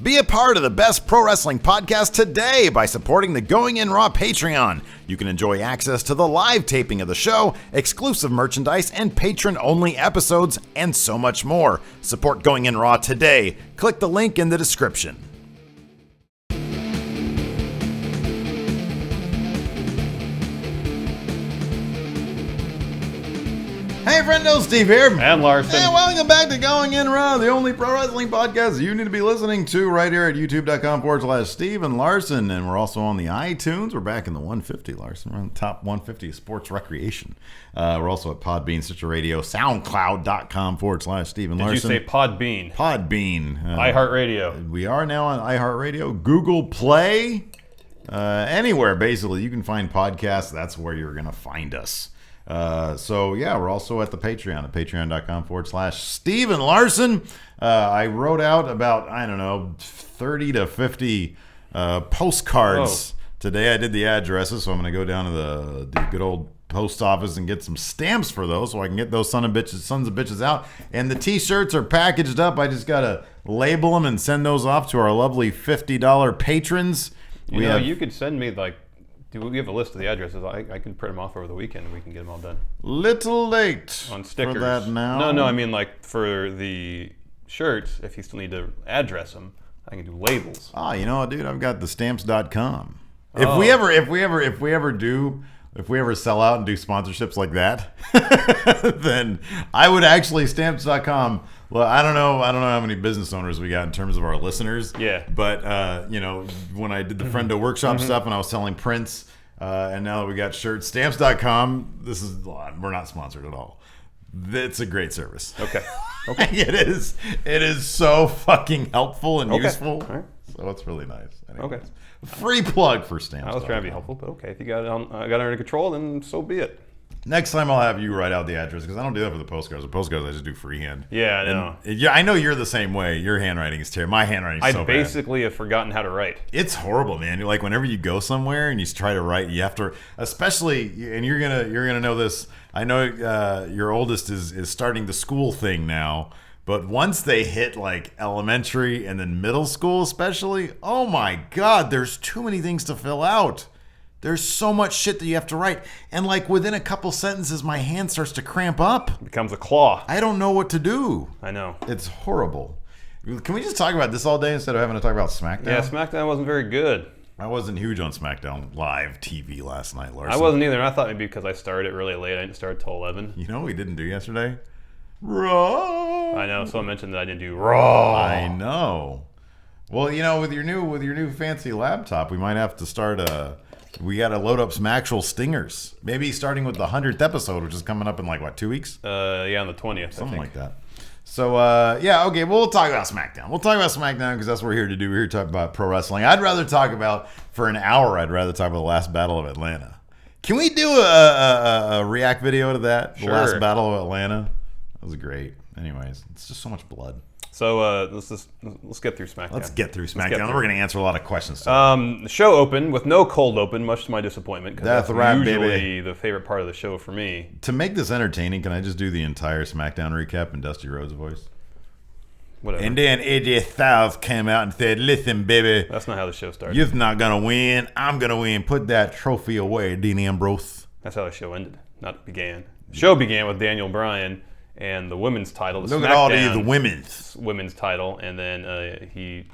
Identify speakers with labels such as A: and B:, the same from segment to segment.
A: Be a part of the best pro wrestling podcast today by supporting the Going In Raw Patreon. You can enjoy access to the live taping of the show, exclusive merchandise, and patron-only episodes, and so much more. Support Going In Raw today. Click the link in the description. Hey, friendo, Steve here.
B: And Larson.
A: And welcome back to Going In Raw, the only pro wrestling podcast you need to be listening to right here at youtube.com/Steve and Larson. And we're also on the iTunes. We're back in the 150, Larson. We're on the top 150 of sports recreation. We're also at Podbean, Stitcher Radio, SoundCloud.com/Steve and Larson.
B: Did you say Podbean?
A: Podbean.
B: iHeartRadio.
A: We are now on iHeartRadio, Google Play, anywhere basically you can find podcasts. That's where you're going to find us. So yeah, we're also at the Patreon at patreon.com/Steve and Larson. I wrote out about, 30 to 50 postcards today. I did the addresses, so I'm going to go down to the good old post office and get some stamps for those so I can get those sons of bitches out. And the t-shirts are packaged up. I just got to label them and send those off to our lovely $50 patrons.
B: You could send me we have a list of the addresses. I can print them off over the weekend and we can get them all done.
A: Little late
B: on stickers.
A: For that now.
B: No, I mean for the shirts, if you still need to address them, I can do labels.
A: You know what, dude? I've got the stamps.com.
B: Oh.
A: If we ever sell out and do sponsorships like that, then I would actually stamps.com. Well, I don't know how many business owners we got in terms of our listeners.
B: Yeah.
A: But when I did the Friendo Workshop stuff and I was selling prints, and now that we got shirts, stamps.com, we're not sponsored at all. It's a great service.
B: Okay.
A: It is so fucking helpful and useful.
B: All right.
A: So it's really nice. Anyways.
B: Okay.
A: Free plug for stamps.
B: I was trying to be helpful, but okay. If you got it under control, then so be it.
A: Next time I'll have you write out the address because I don't do that for the postcards. The postcards I just do freehand.
B: Yeah, I know.
A: Yeah, I know you're the same way. Your handwriting is terrible. My handwriting is so bad.
B: I basically have forgotten how to write.
A: It's horrible, man. You're like whenever you go somewhere and you try to write, you have to, especially, and you're gonna know this. I know your oldest is starting the school thing now, but once they hit like elementary and then middle school, especially, oh my God, there's too many things to fill out. There's so much shit that you have to write. And like within a couple sentences, my hand starts to cramp up.
B: It becomes a claw.
A: I don't know what to do.
B: I know.
A: It's horrible. Can we just talk about this all day instead of having to talk about SmackDown?
B: Yeah, SmackDown wasn't very good.
A: I wasn't huge on SmackDown live TV last night, Larson.
B: I wasn't either. And I thought maybe because I started it really late, I didn't start till 11.
A: You know what we didn't do yesterday? Raw.
B: I know. Someone mentioned that I didn't do Raw.
A: I know. Well, with your new fancy laptop, we might have to start we got to load up some actual stingers. Maybe starting with the 100th episode, which is coming up in 2 weeks?
B: Yeah, on the 20th.
A: Something like that. So, okay, well, we'll talk about SmackDown. We'll talk about SmackDown because that's what we're here to do. We're here to talk about pro wrestling. For an hour, I'd rather talk about the last Battle of Atlanta. Can we do a react video to that?
B: Sure.
A: The last Battle of Atlanta? That was great. Anyways, it's just so much blood.
B: So let's get through SmackDown.
A: Let's get through SmackDown. We're going to answer a lot of questions.
B: The show opened with no cold open, much to my disappointment, because that's
A: right,
B: usually the favorite part of the show for me.
A: To make this entertaining, can I just do the entire SmackDown recap in Dusty Rhodes' voice?
B: Whatever.
A: And then AJ Styles came out and said, "Listen, baby,
B: that's not how the show started.
A: You're not going to win. I'm going to win. Put that trophy away, Dean Ambrose."
B: That's how the show ended, not began. The show began with Daniel Bryan and the women's title.
A: Look at all the
B: women's title, and then he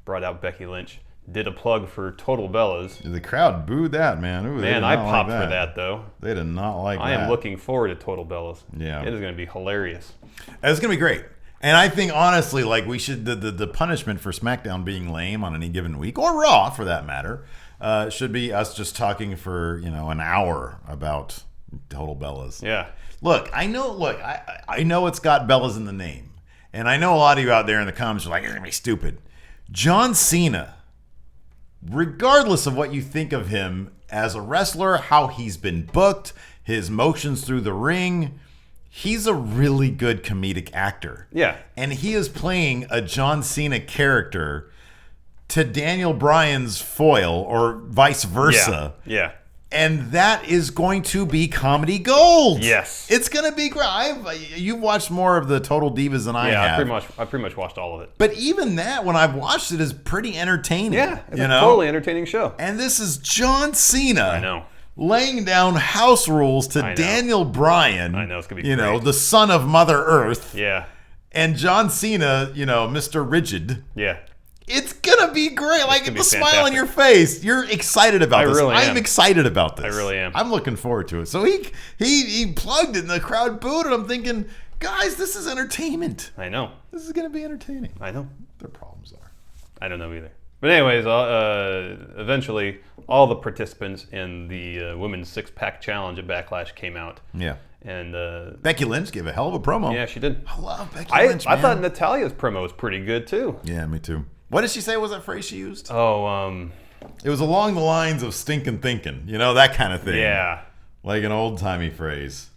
B: brought out Becky Lynch. Did a plug for Total Bellas.
A: The crowd booed that, man. Ooh,
B: man, I popped for that though.
A: They did not like that.
B: I am looking forward to Total Bellas.
A: Yeah,
B: it is going to be hilarious.
A: It's going to be great. And I think honestly, we should the punishment for SmackDown being lame on any given week, or Raw for that matter, should be us just talking for an hour about Total Bellas.
B: Yeah.
A: Look, I know it's got Bellas in the name. And I know a lot of you out there in the comments are like, it's going to be stupid. John Cena, regardless of what you think of him as a wrestler, how he's been booked, his motions through the ring, he's a really good comedic actor.
B: Yeah.
A: And he is playing a John Cena character to Daniel Bryan's foil, or vice versa.
B: Yeah.
A: And that is going to be comedy gold.
B: Yes.
A: It's going to be great. You've watched more of the Total Divas than I have.
B: I pretty much watched all of it.
A: But even that, when I've watched it, is pretty entertaining.
B: Yeah, it's a totally entertaining show.
A: And this is John Cena.
B: I know.
A: Laying down house rules to Daniel Bryan.
B: I know, it's going to be great.
A: The son of Mother Earth.
B: Yeah.
A: And John Cena, Mr. Rigid.
B: Yeah.
A: It's gonna be great. Like the smile
B: fantastic.
A: on your face. You're excited about this.
B: Really
A: I'm excited about this.
B: I really am.
A: I'm looking forward to it. So he plugged it and the crowd booed and I'm thinking, guys, this is entertainment.
B: I know.
A: This is gonna be entertaining.
B: I know.
A: Their problems are.
B: I don't know either. But anyways, eventually all the participants in the women's six-pack challenge at Backlash came out.
A: Yeah.
B: And
A: Becky Lynch gave a hell of a promo.
B: Yeah, she did.
A: I love Becky Lynch.
B: I thought Natalia's promo was pretty good too.
A: Yeah, me too. What did she say was that phrase she used?
B: Oh,
A: it was along the lines of stinking thinking. That kind of thing.
B: Yeah.
A: Like an old-timey phrase.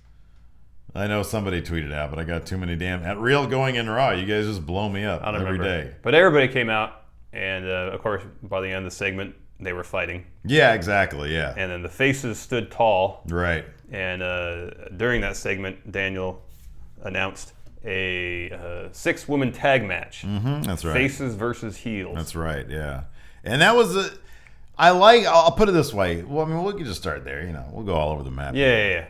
A: I know somebody tweeted out, but I got too many at Real Going in Raw. You guys just blow me up every day.
B: But everybody came out, and of course, by the end of the segment, they were fighting.
A: Yeah, exactly, yeah.
B: And then the faces stood tall.
A: Right.
B: And during that segment, Daniel announced a 6-woman tag match.
A: Mm-hmm, that's right.
B: Faces versus heels.
A: That's right, yeah. And that was I'll put it this way. Well, I mean, we can just start there. We'll go all over the map.
B: Yeah.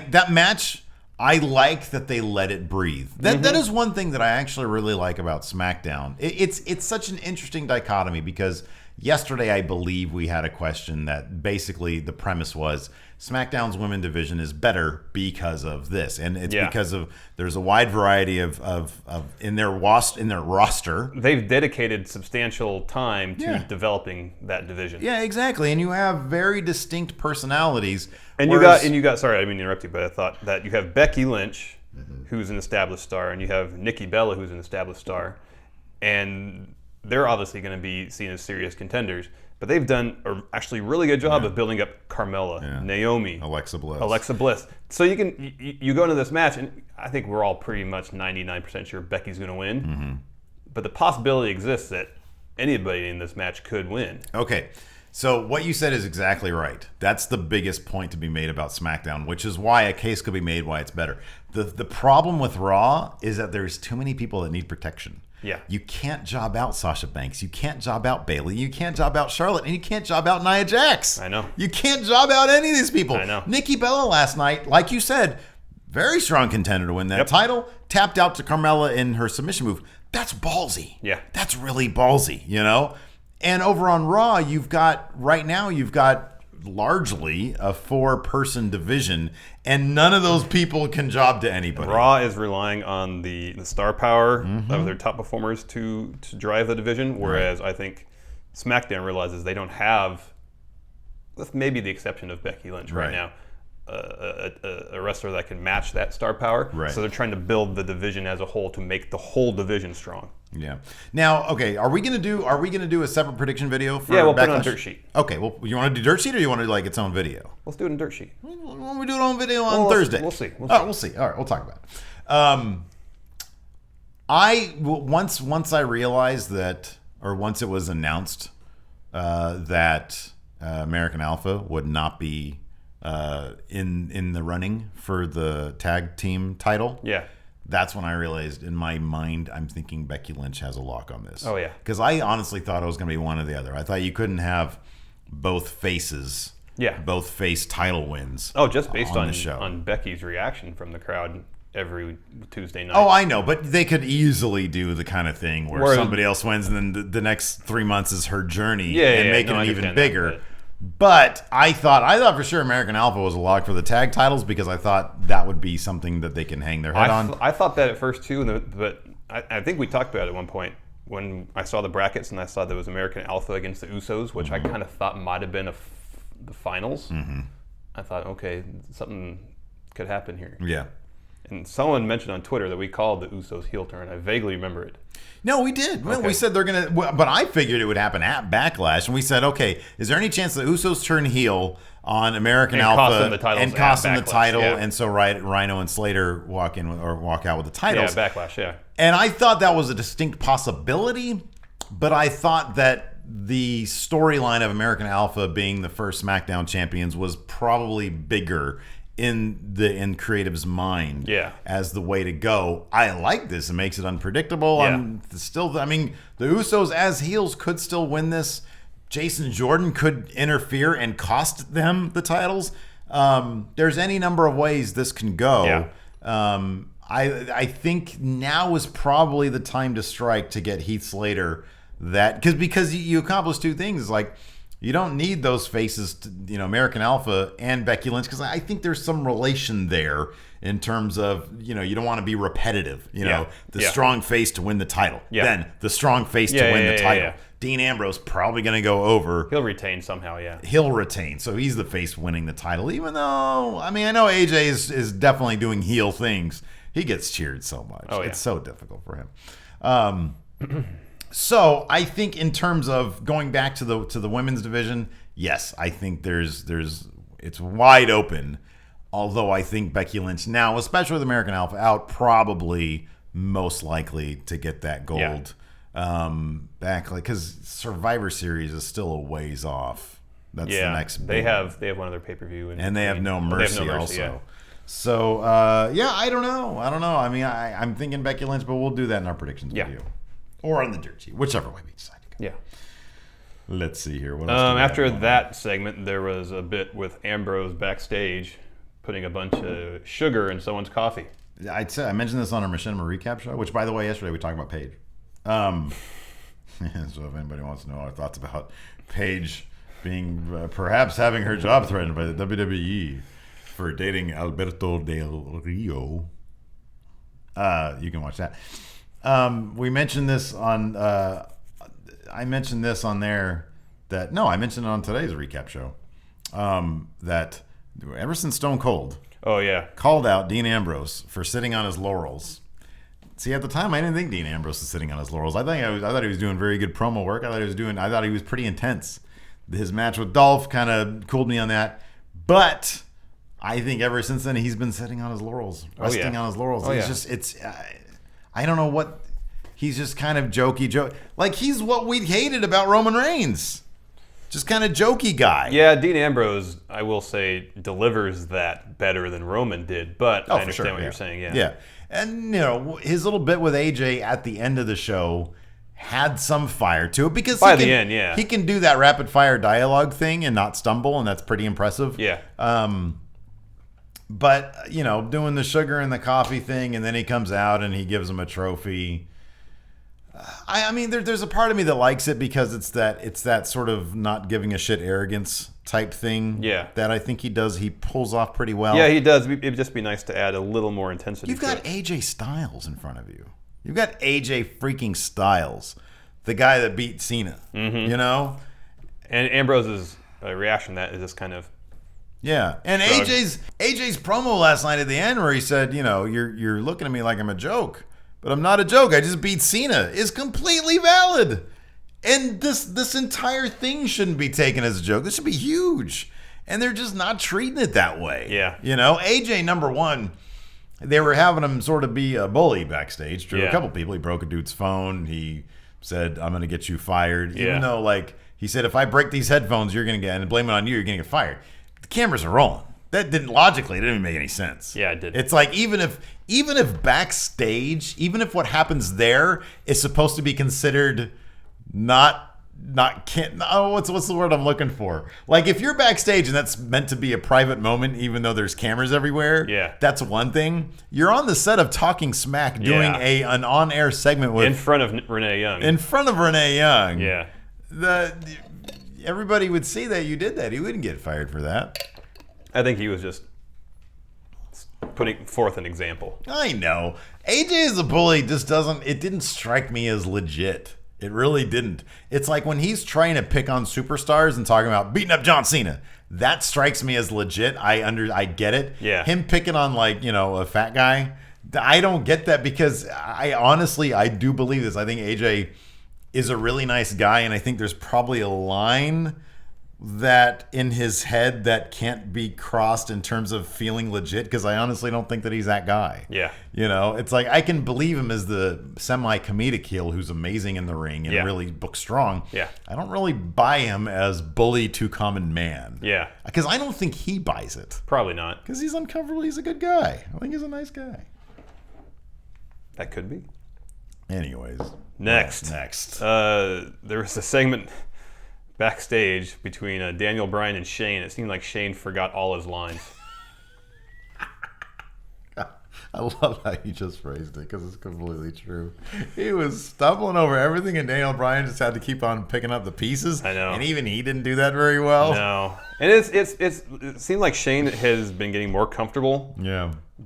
A: That match, I like that they let it breathe. That is one thing that I actually really like about SmackDown. It's such an interesting dichotomy because yesterday I believe we had a question that basically the premise was SmackDown's women division is better because of this, and it's because of there's a wide variety of in their roster.
B: They've dedicated substantial time to developing that division.
A: Yeah, exactly, and you have very distinct personalities.
B: And you got. Sorry, I didn't mean to interrupt you, but I thought that you have Becky Lynch, who's an established star, and you have Nikki Bella, who's an established star, and they're obviously going to be seen as serious contenders. But they've done a actually really good job of building up Carmella, Naomi,
A: Alexa Bliss.
B: So you go into this match, and I think we're all pretty much 99% sure Becky's going to win. Mm-hmm. But the possibility exists that anybody in this match could win.
A: Okay. So what you said is exactly right. That's the biggest point to be made about SmackDown, which is why a case could be made why it's better. The problem with Raw is that there's too many people that need protection.
B: Yeah.
A: You can't job out Sasha Banks. You can't job out Bayley. You can't job out Charlotte. And you can't job out Nia Jax.
B: I know.
A: You can't job out any of these people.
B: I know.
A: Nikki Bella last night, like you said, very strong contender to win that title. Tapped out to Carmella in her submission move. That's ballsy.
B: Yeah.
A: That's really ballsy, And over on Raw, you've got largely a 4-person division, and none of those people can job to anybody.
B: Raw is relying on the star power of their top performers to drive the division, whereas I think SmackDown realizes they don't have, with maybe the exception of Becky Lynch right now, a wrestler that can match that star power.
A: Right.
B: So they're trying to build the division as a whole to make the whole division strong.
A: Yeah. Now, okay, are we gonna do a separate prediction video for
B: we'll
A: Backlash?
B: put it on Dirt Sheet.
A: Okay, well, you want to do Dirt Sheet or you want to do like its own video?
B: Let's do it in Dirt Sheet.
A: When we do it on video on Thursday.
B: We'll see.
A: We'll see. All right, we'll talk about it. Once I realized that, or once it was announced that American Alpha would not be in the running for the tag team title.
B: Yeah.
A: That's when I realized in my mind, I'm thinking Becky Lynch has a lock on this.
B: Oh, yeah.
A: Because I honestly thought it was going to be one or the other. I thought you couldn't have both faces, both face title wins.
B: Oh, just based on
A: the show.
B: On Becky's reaction from the crowd every Tuesday night.
A: Oh, I know, but they could easily do the kind of thing where somebody else wins and then the next 3 months is her journey and make it even bigger. But I thought for sure American Alpha was a lock for the tag titles because I thought that would be something that they can hang their head on.
B: I thought that at first too, but I think we talked about it at one point when I saw the brackets and I saw there was American Alpha against the Usos, which I kind of thought might have been the finals. Mm-hmm. I thought, okay, something could happen here.
A: Yeah.
B: And someone mentioned on Twitter that we called the Usos heel turn. I vaguely remember it.
A: No, we did.
B: Okay.
A: We said they're going to, but I figured it would happen at Backlash. And we said, okay, is there any chance the Usos turn heel on American Alpha and cost them the title?
B: Yeah.
A: And so Rhino and Slater walk out with the titles.
B: Yeah, Backlash, yeah.
A: And I thought that was a distinct possibility, but I thought that the storyline of American Alpha being the first SmackDown champions was probably bigger in creative's mind as the way to go. I like this. It makes it unpredictable. I mean, the Usos as heels could still win this. Jason Jordan could interfere and cost them the titles. There's any number of ways this can go. I think now is probably the time to strike to get Heath Slater because you accomplish two things. Like, you don't need those faces to, American Alpha and Becky Lynch, because I think there's some relation there in terms of, you don't want to be repetitive. The strong face to win the title. Then the strong face to win the title. Dean Ambrose probably going to go over.
B: He'll retain somehow,
A: He'll retain. So he's the face winning the title, even though, I know AJ is definitely doing heel things. He gets cheered so much. It's so difficult for him. So I think in terms of going back to the women's division, yes, I think it's wide open. Although I think Becky Lynch now, especially with American Alpha out, probably most likely to get that gold back, because Survivor Series is still a ways off. That's the next.
B: They have one of their pay-per-view,
A: and they have No Mercy also. Yeah. So I don't know. I'm thinking Becky Lynch, but we'll do that in our predictions video. Or on the dirt sheet, whichever way we decide to go.
B: Yeah.
A: Let's see here. What else
B: after that segment, there was a bit with Ambrose backstage putting a bunch of sugar in someone's coffee.
A: I mentioned this on our Machinima recap show, which, by the way, yesterday we talked about Paige. So if anybody wants to know our thoughts about Paige being perhaps having her job threatened by the WWE for dating Alberto Del Rio, you can watch that. We mentioned this on. I mentioned this on there. I mentioned it on today's recap show. That ever since Stone Cold, called out Dean Ambrose for sitting on his laurels. See, at the time, I didn't think Dean Ambrose was sitting on his laurels. I thought he was doing very good promo work. I thought he was pretty intense. His match with Dolph kind of cooled me on that. But I think ever since then, he's been sitting on his laurels, resting on his laurels. I don't know what. He's just kind of jokey. Like, he's what we hated about Roman Reigns. Just kind of jokey guy.
B: Yeah, Dean Ambrose, I will say, delivers that better than Roman did. But I understand what you're saying.
A: Yeah. And, his little bit with AJ at the end of the show had some fire to it. Because
B: by the end,
A: he can do that rapid fire dialogue thing and not stumble, and that's pretty impressive.
B: Yeah.
A: But, doing the sugar and the coffee thing, and then he comes out and he gives him a trophy. There's a part of me that likes it because it's that sort of not giving a shit arrogance type thing.
B: Yeah.
A: That I think he does. He pulls off pretty well.
B: Yeah, he does. It'd just be nice to add a little more intensity.
A: You've got AJ Styles in front of you. You've got AJ freaking Styles, the guy that beat Cena. Mm-hmm.
B: And Ambrose's reaction to that is just kind of.
A: Yeah, and AJ's promo last night at the end where he said, you're looking at me like I'm a joke. But I'm not a joke. I just beat Cena is completely valid. And this entire thing shouldn't be taken as a joke. This should be huge. And they're just not treating it that way.
B: Yeah.
A: AJ, number one, they were having him sort of be a bully backstage to a couple people. He broke a dude's phone. He said, I'm going to get you fired. Even though, he said, if I break these headphones, you're going to get, and blame it on you're going to get fired. The cameras are rolling. That didn't even make any sense.
B: Yeah, it did.
A: It's like even if backstage, even if what happens there is supposed to be considered what's the word I'm looking for? Like, if you're backstage and that's meant to be a private moment, even though there's cameras everywhere, that's one thing. You're on the set of Talking Smack doing an on-air segment with
B: in front of Renee Young.
A: Yeah. Everybody would see that you did that. He wouldn't get fired for that.
B: I think he was just putting forth an example.
A: I know. AJ as a bully it didn't strike me as legit. It really didn't. It's like when he's trying to pick on superstars and talking about beating up John Cena. That strikes me as legit. I get it.
B: Yeah.
A: Him picking on a fat guy. I don't get that because I do believe this. I think AJ is a really nice guy, and I think there's probably a line that in his head that can't be crossed in terms of feeling legit, because I honestly don't think that he's that guy.
B: Yeah.
A: You know, it's like I can believe him as the semi-comedic heel who's amazing in the ring and really book strong.
B: Yeah.
A: I don't really buy him as bully to common man.
B: Yeah.
A: Because I don't think he buys it.
B: Probably not.
A: Because he's uncomfortable. He's a good guy. I think he's a nice guy.
B: That could be.
A: Anyways.
B: Next. There was a segment backstage between Daniel Bryan and Shane. It seemed like Shane forgot all his lines.
A: I love how you just phrased it because it's completely true. He was stumbling over everything, and Daniel Bryan just had to keep on picking up the pieces.
B: I know.
A: And even he didn't do that very well.
B: No. And it seemed like Shane has been getting more comfortable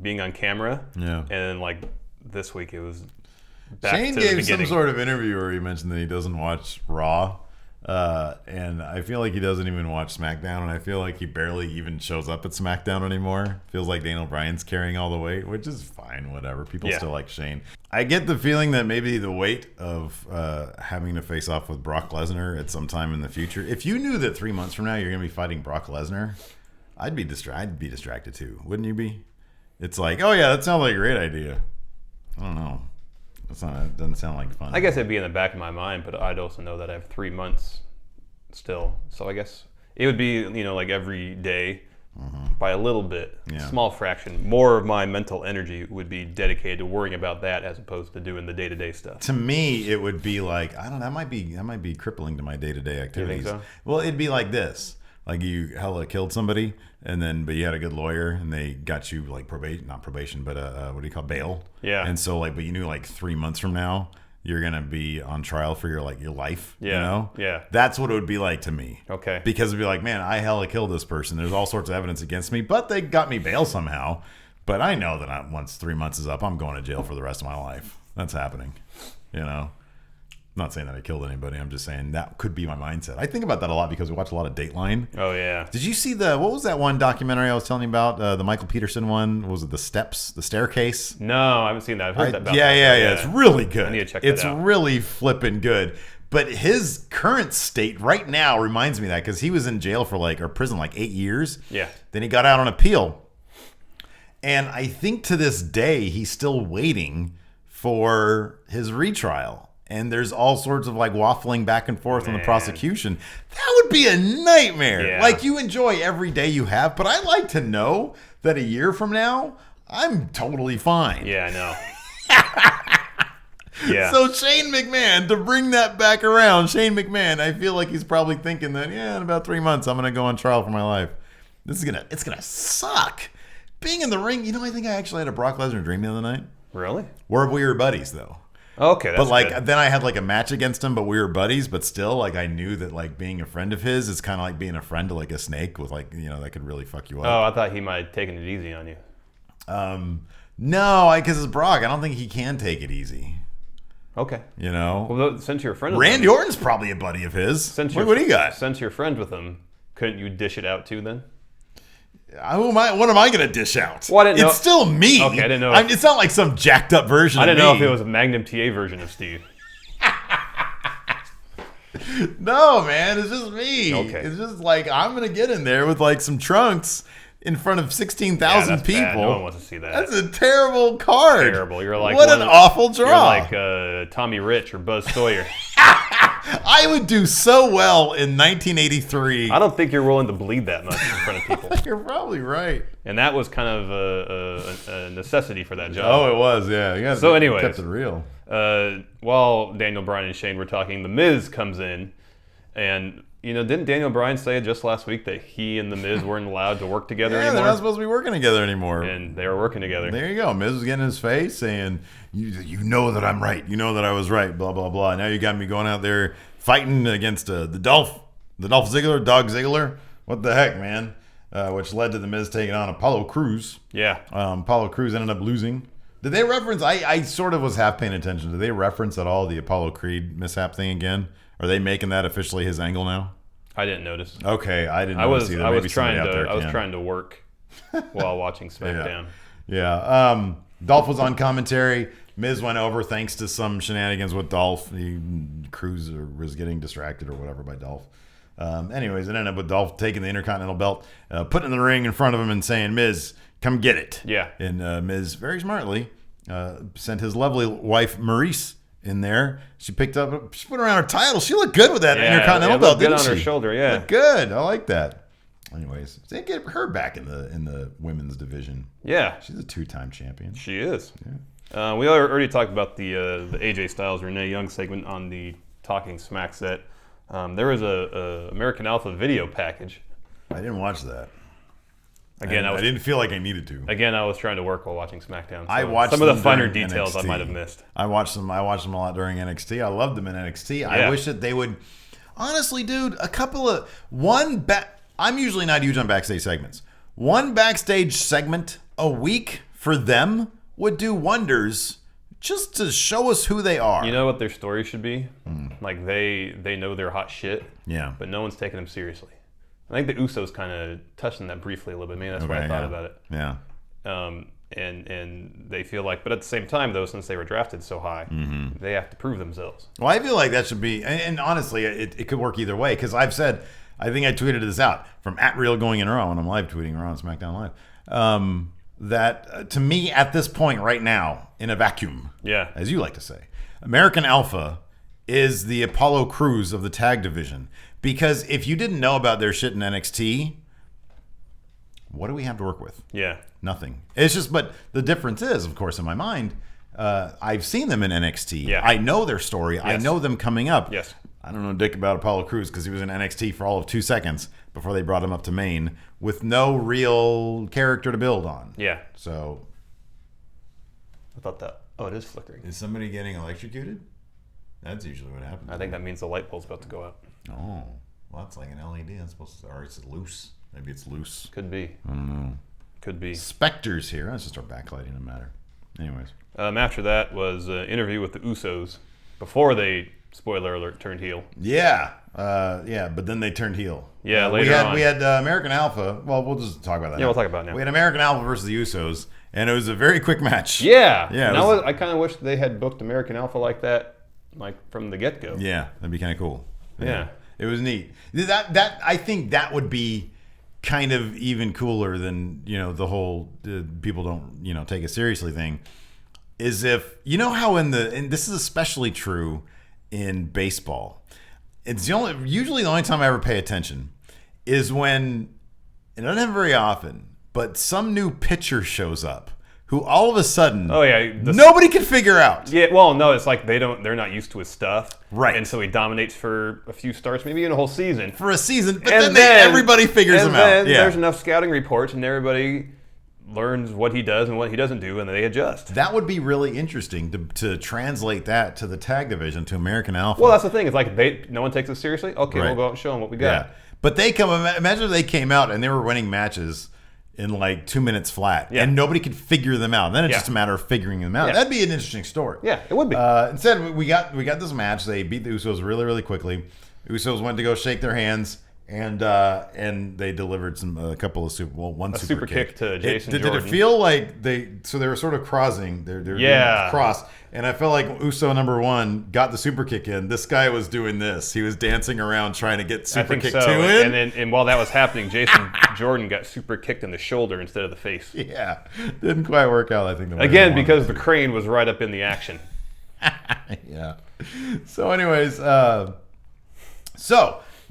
B: being on camera.
A: Yeah.
B: And then, like, this week it was back
A: Shane
B: to the
A: gave
B: beginning.
A: some sort of interview where he mentioned that he doesn't watch Raw. And I feel like he doesn't even watch SmackDown, and I feel like he barely even shows up at SmackDown anymore. Feels like Daniel Bryan's carrying all the weight, which is fine, whatever. People still like Shane. I get the feeling that maybe the weight of having to face off with Brock Lesnar at some time in the future. If you knew that 3 months from now you're going to be fighting Brock Lesnar, I'd be distracted too, wouldn't you be? It's like, oh yeah, that sounds like a great idea. I don't know. It doesn't sound like fun.
B: I guess it'd be in the back of my mind, but I'd also know that I have 3 months still. So I guess it would be, like every day by a little bit, small fraction. More of my mental energy would be dedicated to worrying about that as opposed to doing the day-to-day stuff.
A: To me, it would be like, I don't know, that might be crippling to my day-to-day activities.
B: You think so?
A: Well, it'd be like this. Like you hella killed somebody, but you had a good lawyer, and they got you like not probation, but what do you call bail?
B: Yeah.
A: And so but you knew like 3 months from now you're gonna be on trial for your life.
B: Yeah.
A: You know?
B: Yeah.
A: That's what it would be like to me.
B: Okay.
A: Because it'd be like, man, I hella killed this person. There's all sorts of evidence against me, but they got me bail somehow. But I know that once 3 months is up, I'm going to jail for the rest of my life. That's happening. You know? I'm not saying that I killed anybody. I'm just saying that could be my mindset. I think about that a lot because we watch a lot of Dateline.
B: Oh, yeah.
A: Did you see what was that one documentary I was telling you about? The Michael Peterson one? What was it The Staircase?
B: No, I haven't seen that. I've heard that about
A: Yeah. It's really good.
B: I need to check that out.
A: It's really flipping good. But his current state right now reminds me of that because he was in jail for or prison 8 years.
B: Yeah.
A: Then he got out on appeal. And I think to this day, he's still waiting for his retrial. And there's all sorts of waffling back and forth on the prosecution. That would be a nightmare.
B: Yeah.
A: You enjoy every day you have, but I like to know that a year from now, I'm totally fine.
B: Yeah, I know. Yeah.
A: So Shane McMahon, to bring that back around, Shane McMahon, I feel like he's probably thinking that, in about 3 months, I'm going to go on trial for my life. It's going to suck. Being in the ring, I think I actually had a Brock Lesnar dream the other night.
B: Really?
A: Where we were buddies, though.
B: Okay, that's good.
A: Then I had a match against him, but we were buddies. But still, I knew that being a friend of his is kind of like being a friend to a snake with that could really fuck you up.
B: Oh, I thought he might have taken it easy on you.
A: No, because it's Brock. I don't think he can take it easy.
B: Okay.
A: Well,
B: since you're a friend with
A: Randy
B: him,
A: Orton's probably a buddy of his. What do you got?
B: Since you're friends with him, couldn't you dish it out too then?
A: What am I going to dish out?
B: Well, I didn't know.
A: It's still me.
B: Okay, I didn't know.
A: It's not like some jacked up version of me.
B: I didn't know if it was a Magnum TA version of Steve.
A: No, man, it's just me.
B: Okay.
A: It's just I'm going to get in there with some trunks in front of 16,000 people.
B: Bad. No one wants to see that.
A: That's a terrible card.
B: Terrible. You're
A: what an awful draw.
B: You're like Tommy Rich or Buzz Sawyer.
A: I would do so well in 1983.
B: I don't think you're willing to bleed that much in front of people.
A: You're probably right.
B: And that was kind of a necessity for that job.
A: Oh, it was, yeah. You kept it real.
B: While Daniel Bryan and Shane were talking, The Miz comes in. And, didn't Daniel Bryan say just last week that he and The Miz weren't allowed to work together anymore?
A: They're not supposed to be working together anymore.
B: And they were working together.
A: There you go. Miz was getting in his face saying, you know that I'm right. You know that I was right, blah, blah, blah. Now you got me going out there fighting against the Dolph Ziggler, Dog Ziggler. What the heck, man? Which led to The Miz taking on Apollo Crews.
B: Yeah.
A: Apollo Crews ended up losing. Did they reference, I sort of was half paying attention. Did they reference at all the Apollo Creed mishap thing again? Are they making that officially his angle now?
B: I didn't notice.
A: Okay, I didn't notice either.
B: I was trying to work while watching SmackDown.
A: Yeah. Dolph was on commentary. Miz went over thanks to some shenanigans with Dolph. Cruz was getting distracted or whatever by Dolph. Anyways, it ended up with Dolph taking the Intercontinental belt, putting it in the ring in front of him and saying, Miz, come get it.
B: Yeah.
A: And Miz, very smartly, sent his lovely wife, Maurice, in there. She put around her title. She looked good with that Intercontinental belt, didn't she?
B: Good on her shoulder, yeah.
A: Looked good. I like that. Anyways, they get her back in the women's division.
B: Yeah.
A: She's a 2-time champion.
B: She is.
A: Yeah.
B: We already talked about the AJ Styles Renee Young segment on the Talking Smack set. There was a American Alpha video package.
A: I didn't watch that.
B: Again,
A: I didn't feel like I needed to.
B: Again, I was trying to work while watching SmackDown. So
A: I watched
B: some of the
A: them
B: finer
A: during
B: details I
A: NXT.
B: might have missed.
A: I watched them a lot during NXT. I loved them in NXT.
B: Yeah.
A: I wish that they would. Honestly, dude, I'm usually not huge on backstage segments. One backstage segment a week for them would do wonders just to show us who they are.
B: You know what their story should be? Like they know they're hot shit.
A: Yeah.
B: But no one's taking them seriously. I think the Usos kind of touched on that briefly a little bit. Maybe that's why I thought about it.
A: Yeah.
B: And they feel like, but at the same time though, since they were drafted so high, they have to prove themselves.
A: Well, I feel like that should be, and honestly, it could work either way. Because I've said, I think I tweeted this out from @RealGoingInRaw when I'm live tweeting Raw and SmackDown Live. That to me at this point right now in a vacuum, as you like to say, American Alpha is the Apollo Crews of the tag division. Because if you didn't know about their shit in NXT, what do we have to work with?
B: Yeah.
A: Nothing. It's just, but the difference is, of course, in my mind, I've seen them in NXT.
B: Yeah.
A: I know their story.
B: Yes.
A: I know them coming up.
B: Yes.
A: I don't know dick about Apollo Crews because he was in NXT for all of 2 seconds before they brought him up to main with no real character to build on.
B: Yeah.
A: So.
B: I thought that. Oh, it is flickering.
A: Is somebody getting electrocuted? That's usually what happens.
B: I think that means the light bulb's about to go out.
A: Oh. Well, that's like an LED. That's supposed to, or it's loose. Maybe it's loose.
B: Could be.
A: I don't know.
B: Could be.
A: Spectres here. That's just our backlighting, no matter. Anyways.
B: After that was an interview with the Usos before they, spoiler alert, turned heel.
A: Yeah. But then they turned heel.
B: Yeah, later on.
A: We had American Alpha. Well, we'll just talk about that.
B: Yeah, we'll talk about it now.
A: We had American Alpha versus the Usos, and it was a very quick match.
B: Yeah.
A: Yeah.
B: I kind of wish they had booked American Alpha like that, like from the get-go.
A: Yeah, that'd be kind of cool.
B: Yeah.
A: It was neat. That I think that would be kind of even cooler than, the whole people don't, take it seriously thing. Is if, how and this is especially true in baseball. It's usually the only time I ever pay attention is when, it doesn't happen very often, but some new pitcher shows up who all of a sudden nobody can figure out.
B: Yeah, well, no, it's like they're not used to his stuff.
A: Right.
B: And so he dominates for a few starts, maybe in a whole season.
A: For a season, but then everybody figures him out.
B: And then there's enough scouting reports and everybody learns what he does and what he doesn't do, and they adjust.
A: That would be really interesting to translate that to the tag division, to American Alpha.
B: Well, that's the thing. It's like no one takes it seriously. Okay, we'll go out and show them what we got.
A: Yeah. But imagine if they came out and they were winning matches in like 2 minutes flat, and nobody could figure them out. And then it's just a matter of figuring them out. Yeah. That'd be an interesting story.
B: Yeah, it would be.
A: Instead, we got this match. They beat the Usos really, really quickly. Usos went to go shake their hands, and they delivered one super kick
B: to Jason Jordan.
A: Did it feel like they were sort of crossing? They were doing cross, and I felt like Uso number 1 got the super kick in. This guy was doing this. He was dancing around trying to get super kick 2 in.
B: And while that was happening, Jason Jordan got super kicked in the shoulder instead of the face.
A: Yeah, didn't quite work out. I think
B: again because the crane was right up in the action.
A: Yeah. So, anyways,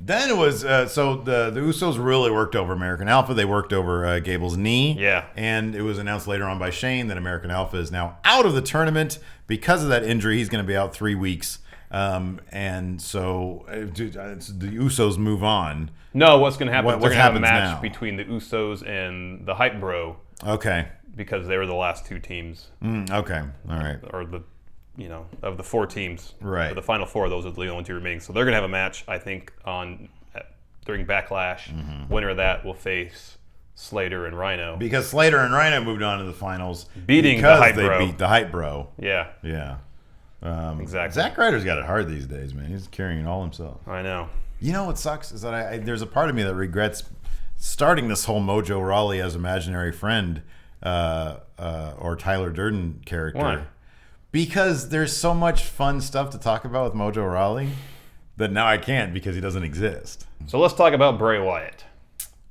A: then it was the Usos really worked over American Alpha. They worked over Gable's knee.
B: Yeah.
A: And it was announced later on by Shane that American Alpha is now out of the tournament because of that injury. He's going to be out 3 weeks. And so the Usos move on.
B: No, what's going to happen? They're going to have a match
A: now?
B: Between the Usos and the Hype Bro.
A: Okay.
B: Because they were the last 2 teams.
A: Okay. All right.
B: Or of the 4 teams.
A: Right.
B: The final 4, those are the only 2 remaining. So they're going to have a match, I think, during Backlash.
A: Mm-hmm.
B: Winner of that will face Slater and Rhino.
A: Because Slater and Rhino moved on to the finals.
B: Beating the Hype Bro.
A: Because they beat the Hype Bro.
B: Yeah.
A: Yeah.
B: Exactly.
A: Zack Ryder's got it hard these days, man. He's carrying it all himself.
B: I know.
A: You know what sucks is that there's a part of me that regrets starting this whole Mojo Rawley as imaginary friend or Tyler Durden character.
B: Why?
A: Because there's so much fun stuff to talk about with Mojo Rawley that now I can't because he doesn't exist.
B: So let's talk about Bray Wyatt.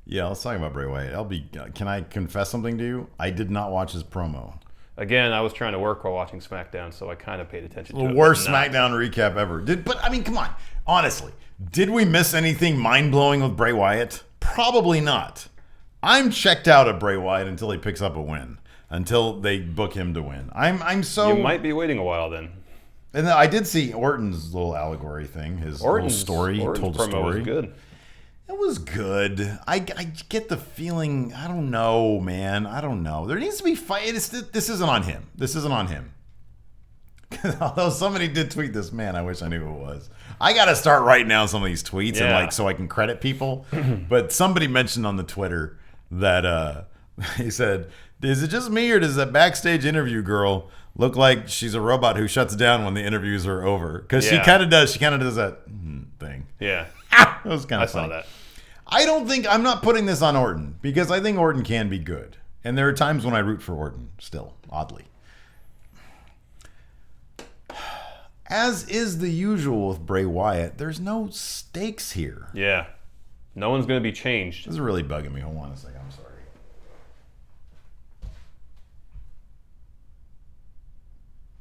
A: Yeah, let's talk about Bray Wyatt. Can I confess something to you? I did not watch his promo.
B: Again, I was trying to work while watching SmackDown, so I kind of paid attention to it.
A: The worst SmackDown recap ever. But I mean, come on. Honestly, did we miss anything mind-blowing with Bray Wyatt? Probably not. I'm checked out of Bray Wyatt until he picks up a win. Until they book him to win. I'm so...
B: You might be waiting a while then.
A: And then I did see Orton's little allegory thing. His little story. He told a story.
B: Was good.
A: It was good. I get the feeling, I don't know, man. I don't know. There needs to be fight. This isn't on him. This isn't on him. Although somebody did tweet this, man, I wish I knew who it was. I got to start writing down some of these tweets and so I can credit people. But somebody mentioned on the Twitter that he said, is it just me or does that backstage interview girl look like she's a robot who shuts down when the interviews are over? Because she kind of does. She kind of does that thing.
B: Yeah.
A: That was kind of funny.
B: I saw that.
A: I'm not putting this on Orton because I think Orton can be good. And there are times when I root for Orton still, oddly. As is the usual with Bray Wyatt, there's no stakes here.
B: Yeah. No one's going to be changed.
A: This is really bugging me. Hold on a second. I'm sorry.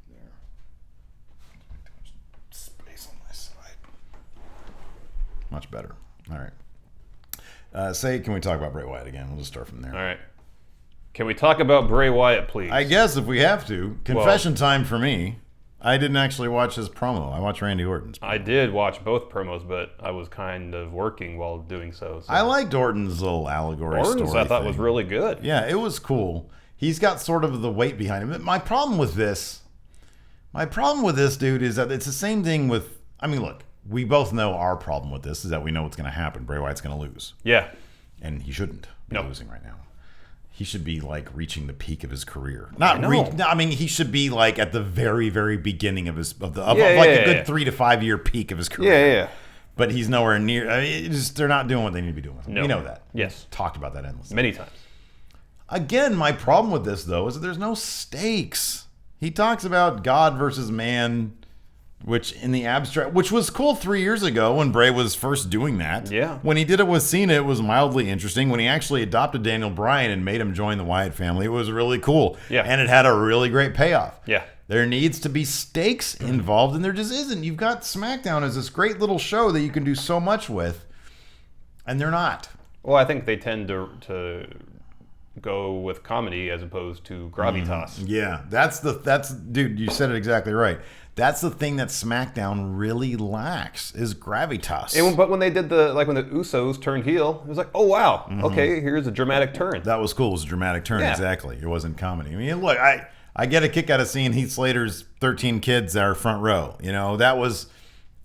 A: There. Space on my side. Much better. All right. Can we talk about Bray Wyatt again? We'll just start from there.
B: All right. Can we talk about Bray Wyatt, please?
A: I guess if we have to. Confession time for me. I didn't actually watch his promo. I watched Randy Orton's promo.
B: I did watch both promos, but I was kind of working while doing so.
A: I liked Orton's little allegory
B: Orton's
A: story
B: I thought
A: thing.
B: was really good.
A: Yeah, it was cool. He's got sort of the weight behind him. My problem with this, dude, is that it's the same thing with, I mean, look, we both know our problem with this is that we know what's going to happen. Bray Wyatt's going to lose.
B: Yeah.
A: And he shouldn't be losing right now. He should be like reaching the peak of his career. He should be like at the very, very beginning of a good 3 to 5 year peak of his career.
B: Yeah.
A: But he's nowhere near. I mean, they're not doing what they need to be doing with him.
B: No.
A: We know that.
B: Yes.
A: We've talked about that endlessly.
B: Many times.
A: Again, my problem with this though is that there's no stakes. He talks about God versus man, which in the abstract, which was cool 3 years ago when Bray was first doing that.
B: Yeah.
A: When he did it with Cena, it was mildly interesting. When he actually adopted Daniel Bryan and made him join the Wyatt family, it was really cool.
B: Yeah.
A: And it had a really great payoff.
B: Yeah.
A: There needs to be stakes involved, and there just isn't. You've got SmackDown as this great little show that you can do so much with, and they're not.
B: Well, I think they tend to go with comedy as opposed to gravitas.
A: Yeah, that's dude, you said it exactly right. That's the thing that SmackDown really lacks is gravitas.
B: But when they did when the Usos turned heel, it was like, oh wow, okay, here's a dramatic turn.
A: That was cool. It was a dramatic turn, exactly. It wasn't comedy. I mean, look, I get a kick out of seeing Heath Slater's 13 kids that are front row. You know, that was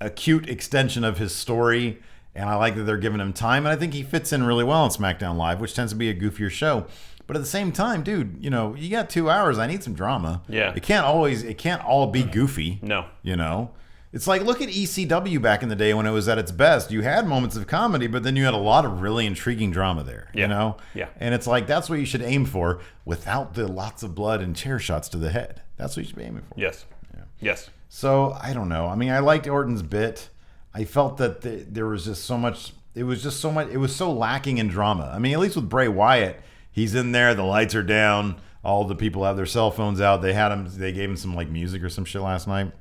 A: a cute extension of his story, and I like that they're giving him time, and I think he fits in really well on SmackDown Live, which tends to be a goofier show. But at the same time, dude, you know, you got 2 hours. I need some drama.
B: Yeah.
A: It can't all be goofy.
B: No.
A: You know? It's like, look at ECW back in the day when it was at its best. You had moments of comedy, but then you had a lot of really intriguing drama there.
B: Yeah.
A: You know?
B: Yeah.
A: And it's like, that's what you should aim for without the lots of blood and chair shots to the head. That's what you should be aiming for.
B: Yes.
A: Yeah.
B: Yes.
A: So, I don't know. I mean, I liked Orton's bit. I felt that there was just so much. It was so lacking in drama. I mean, at least with Bray Wyatt, he's in there. The lights are down. All the people have their cell phones out. They gave him some like music or some shit last night.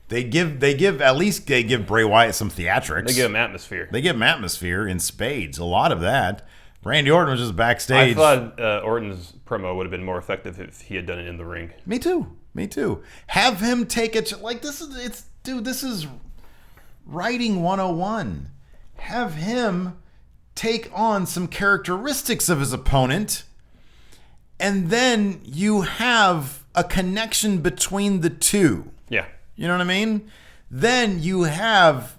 A: They give Bray Wyatt some theatrics.
B: They give him atmosphere.
A: They give him atmosphere in spades. A lot of that. Randy Orton was just backstage.
B: I thought Orton's promo would have been more effective if he had done it in the ring.
A: Me too. Have him take it like this is writing 101. Have him take on some characteristics of his opponent, and then you have a connection between the two.
B: Yeah.
A: You know what I mean? Then you have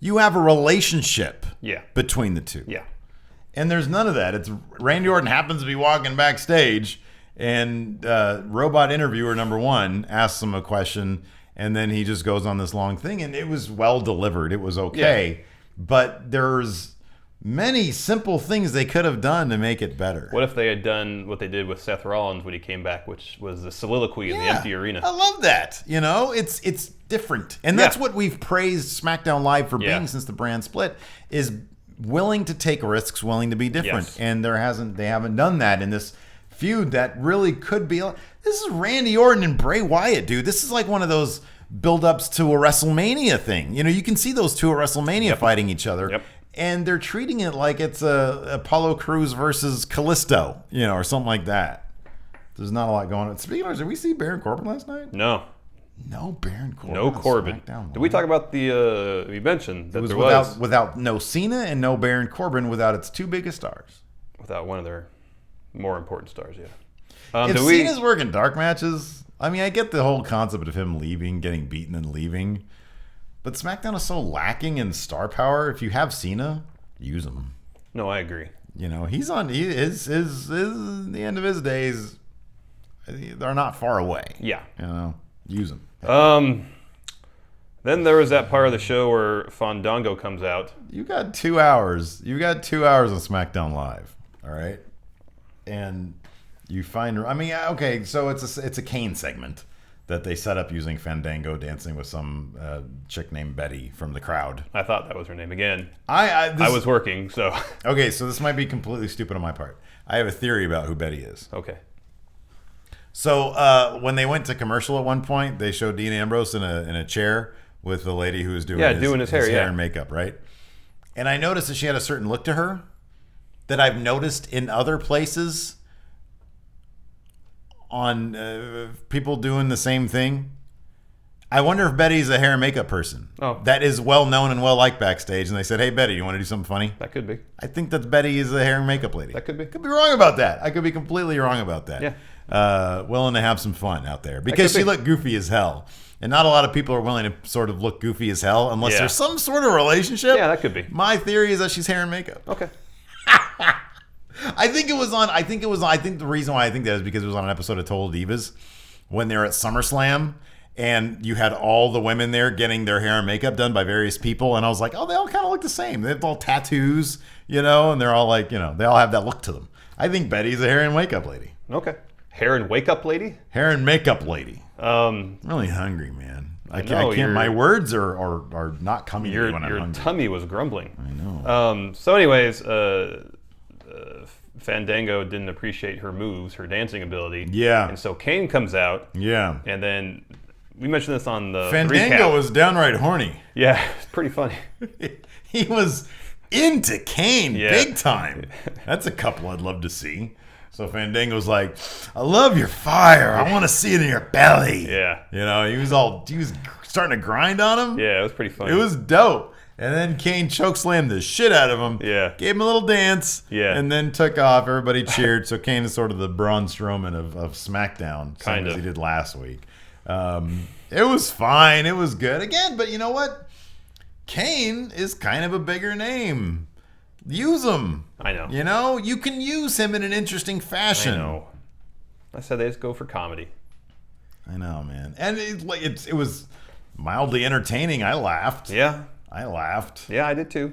A: a relationship between the two.
B: Yeah.
A: And there's none of that. It's Randy Orton happens to be walking backstage, and robot interviewer number 1 asks him a question, and then he just goes on this long thing, and it was well delivered. It was okay. Yeah. But many simple things they could have done to make it better.
B: What if they had done what they did with Seth Rollins when he came back, which was the soliloquy in the empty arena?
A: I love that. You know, it's different. And that's what we've praised SmackDown Live for being since the brand split, is willing to take risks, willing to be different.
B: Yes.
A: And they haven't done that in this feud that really could be. This is Randy Orton and Bray Wyatt, dude. This is like one of those build-ups to a WrestleMania thing. You know, you can see those two at WrestleMania fighting each other.
B: Yep.
A: And they're treating it like it's Apollo Crews versus Callisto, you know, or something like that. There's not a lot going on. Speaking of, did we see Baron Corbin last night?
B: No.
A: No Baron Corbin.
B: No Corbin. Did we talk about the? We mentioned that there was
A: without no Cena and no Baron Corbin, without its two biggest stars.
B: Without one of their more important stars, yeah.
A: If Cena's working dark matches, I mean, I get the whole concept of him leaving, getting beaten, and leaving. But SmackDown is so lacking in star power. If you have Cena, use him.
B: No, I agree.
A: You know, he's on the end of his days. They're not far away.
B: Yeah.
A: You know, use him.
B: Then there was that part of the show where Fandango comes out.
A: You got 2 hours. You got 2 hours on SmackDown Live. All right, and you find. I mean, okay, so it's a Kane segment that they set up using Fandango dancing with some chick named Betty from the crowd.
B: I thought that was her name again.
A: I
B: was working, so.
A: Okay, so this might be completely stupid on my part. I have a theory about who Betty is.
B: Okay.
A: So when they went to commercial at one point, they showed Dean Ambrose in a chair with the lady who was doing his hair and makeup, right? And I noticed that she had a certain look to her that I've noticed in other places on people doing the same thing. I wonder if Betty's a hair and makeup person.
B: Oh.
A: That is well known and well liked backstage. And they said, hey, Betty, you want to do something funny?
B: That could be.
A: I think that Betty is a hair and makeup lady.
B: That could be.
A: Could be wrong about that. I could be completely wrong about that.
B: Yeah.
A: Willing to have some fun out there. Because she looked goofy as hell. And not a lot of people are willing to sort of look goofy as hell unless there's some sort of relationship.
B: Yeah, that could be.
A: My theory is that she's hair and makeup.
B: Okay.
A: I think the reason why I think that is because it was on an episode of Total Divas when they were at SummerSlam and you had all the women there getting their hair and makeup done by various people, and I was like, oh, they all kind of look the same. They have all tattoos, you know, and they're all like, you know, they all have that look to them. I think Betty's a hair and makeup lady.
B: Okay. Hair and wake up lady?
A: Hair and makeup lady. I'm really hungry, man. I can't. My words are not coming to me when I'm hungry.
B: Your tummy was grumbling.
A: I know.
B: So anyways, Fandango didn't appreciate her moves, her dancing ability.
A: Yeah.
B: And so Kane comes out.
A: Yeah.
B: And then we mentioned this on the
A: Fandango
B: recap.
A: was downright horny.
B: Yeah, it's pretty funny.
A: He was into Kane big time. That's a couple I'd love to see. So Fandango's like, I love your fire. I want to see it in your belly.
B: Yeah.
A: You know, he was starting to grind on him.
B: Yeah, it was pretty funny.
A: It was dope. And then Kane chokeslammed the shit out of him.
B: Yeah.
A: Gave him a little dance.
B: Yeah.
A: And then took off. Everybody cheered. So Kane is sort of the Braun Strowman of SmackDown.
B: Kind of.
A: As he did last week. It was fine. It was good. Again, but you know what? Kane is kind of a bigger name. Use him.
B: I know.
A: You know? You can use him in an interesting fashion.
B: I know. I said they just go for comedy.
A: I know, man. And it was mildly entertaining. I laughed.
B: Yeah.
A: I laughed.
B: Yeah, I did too.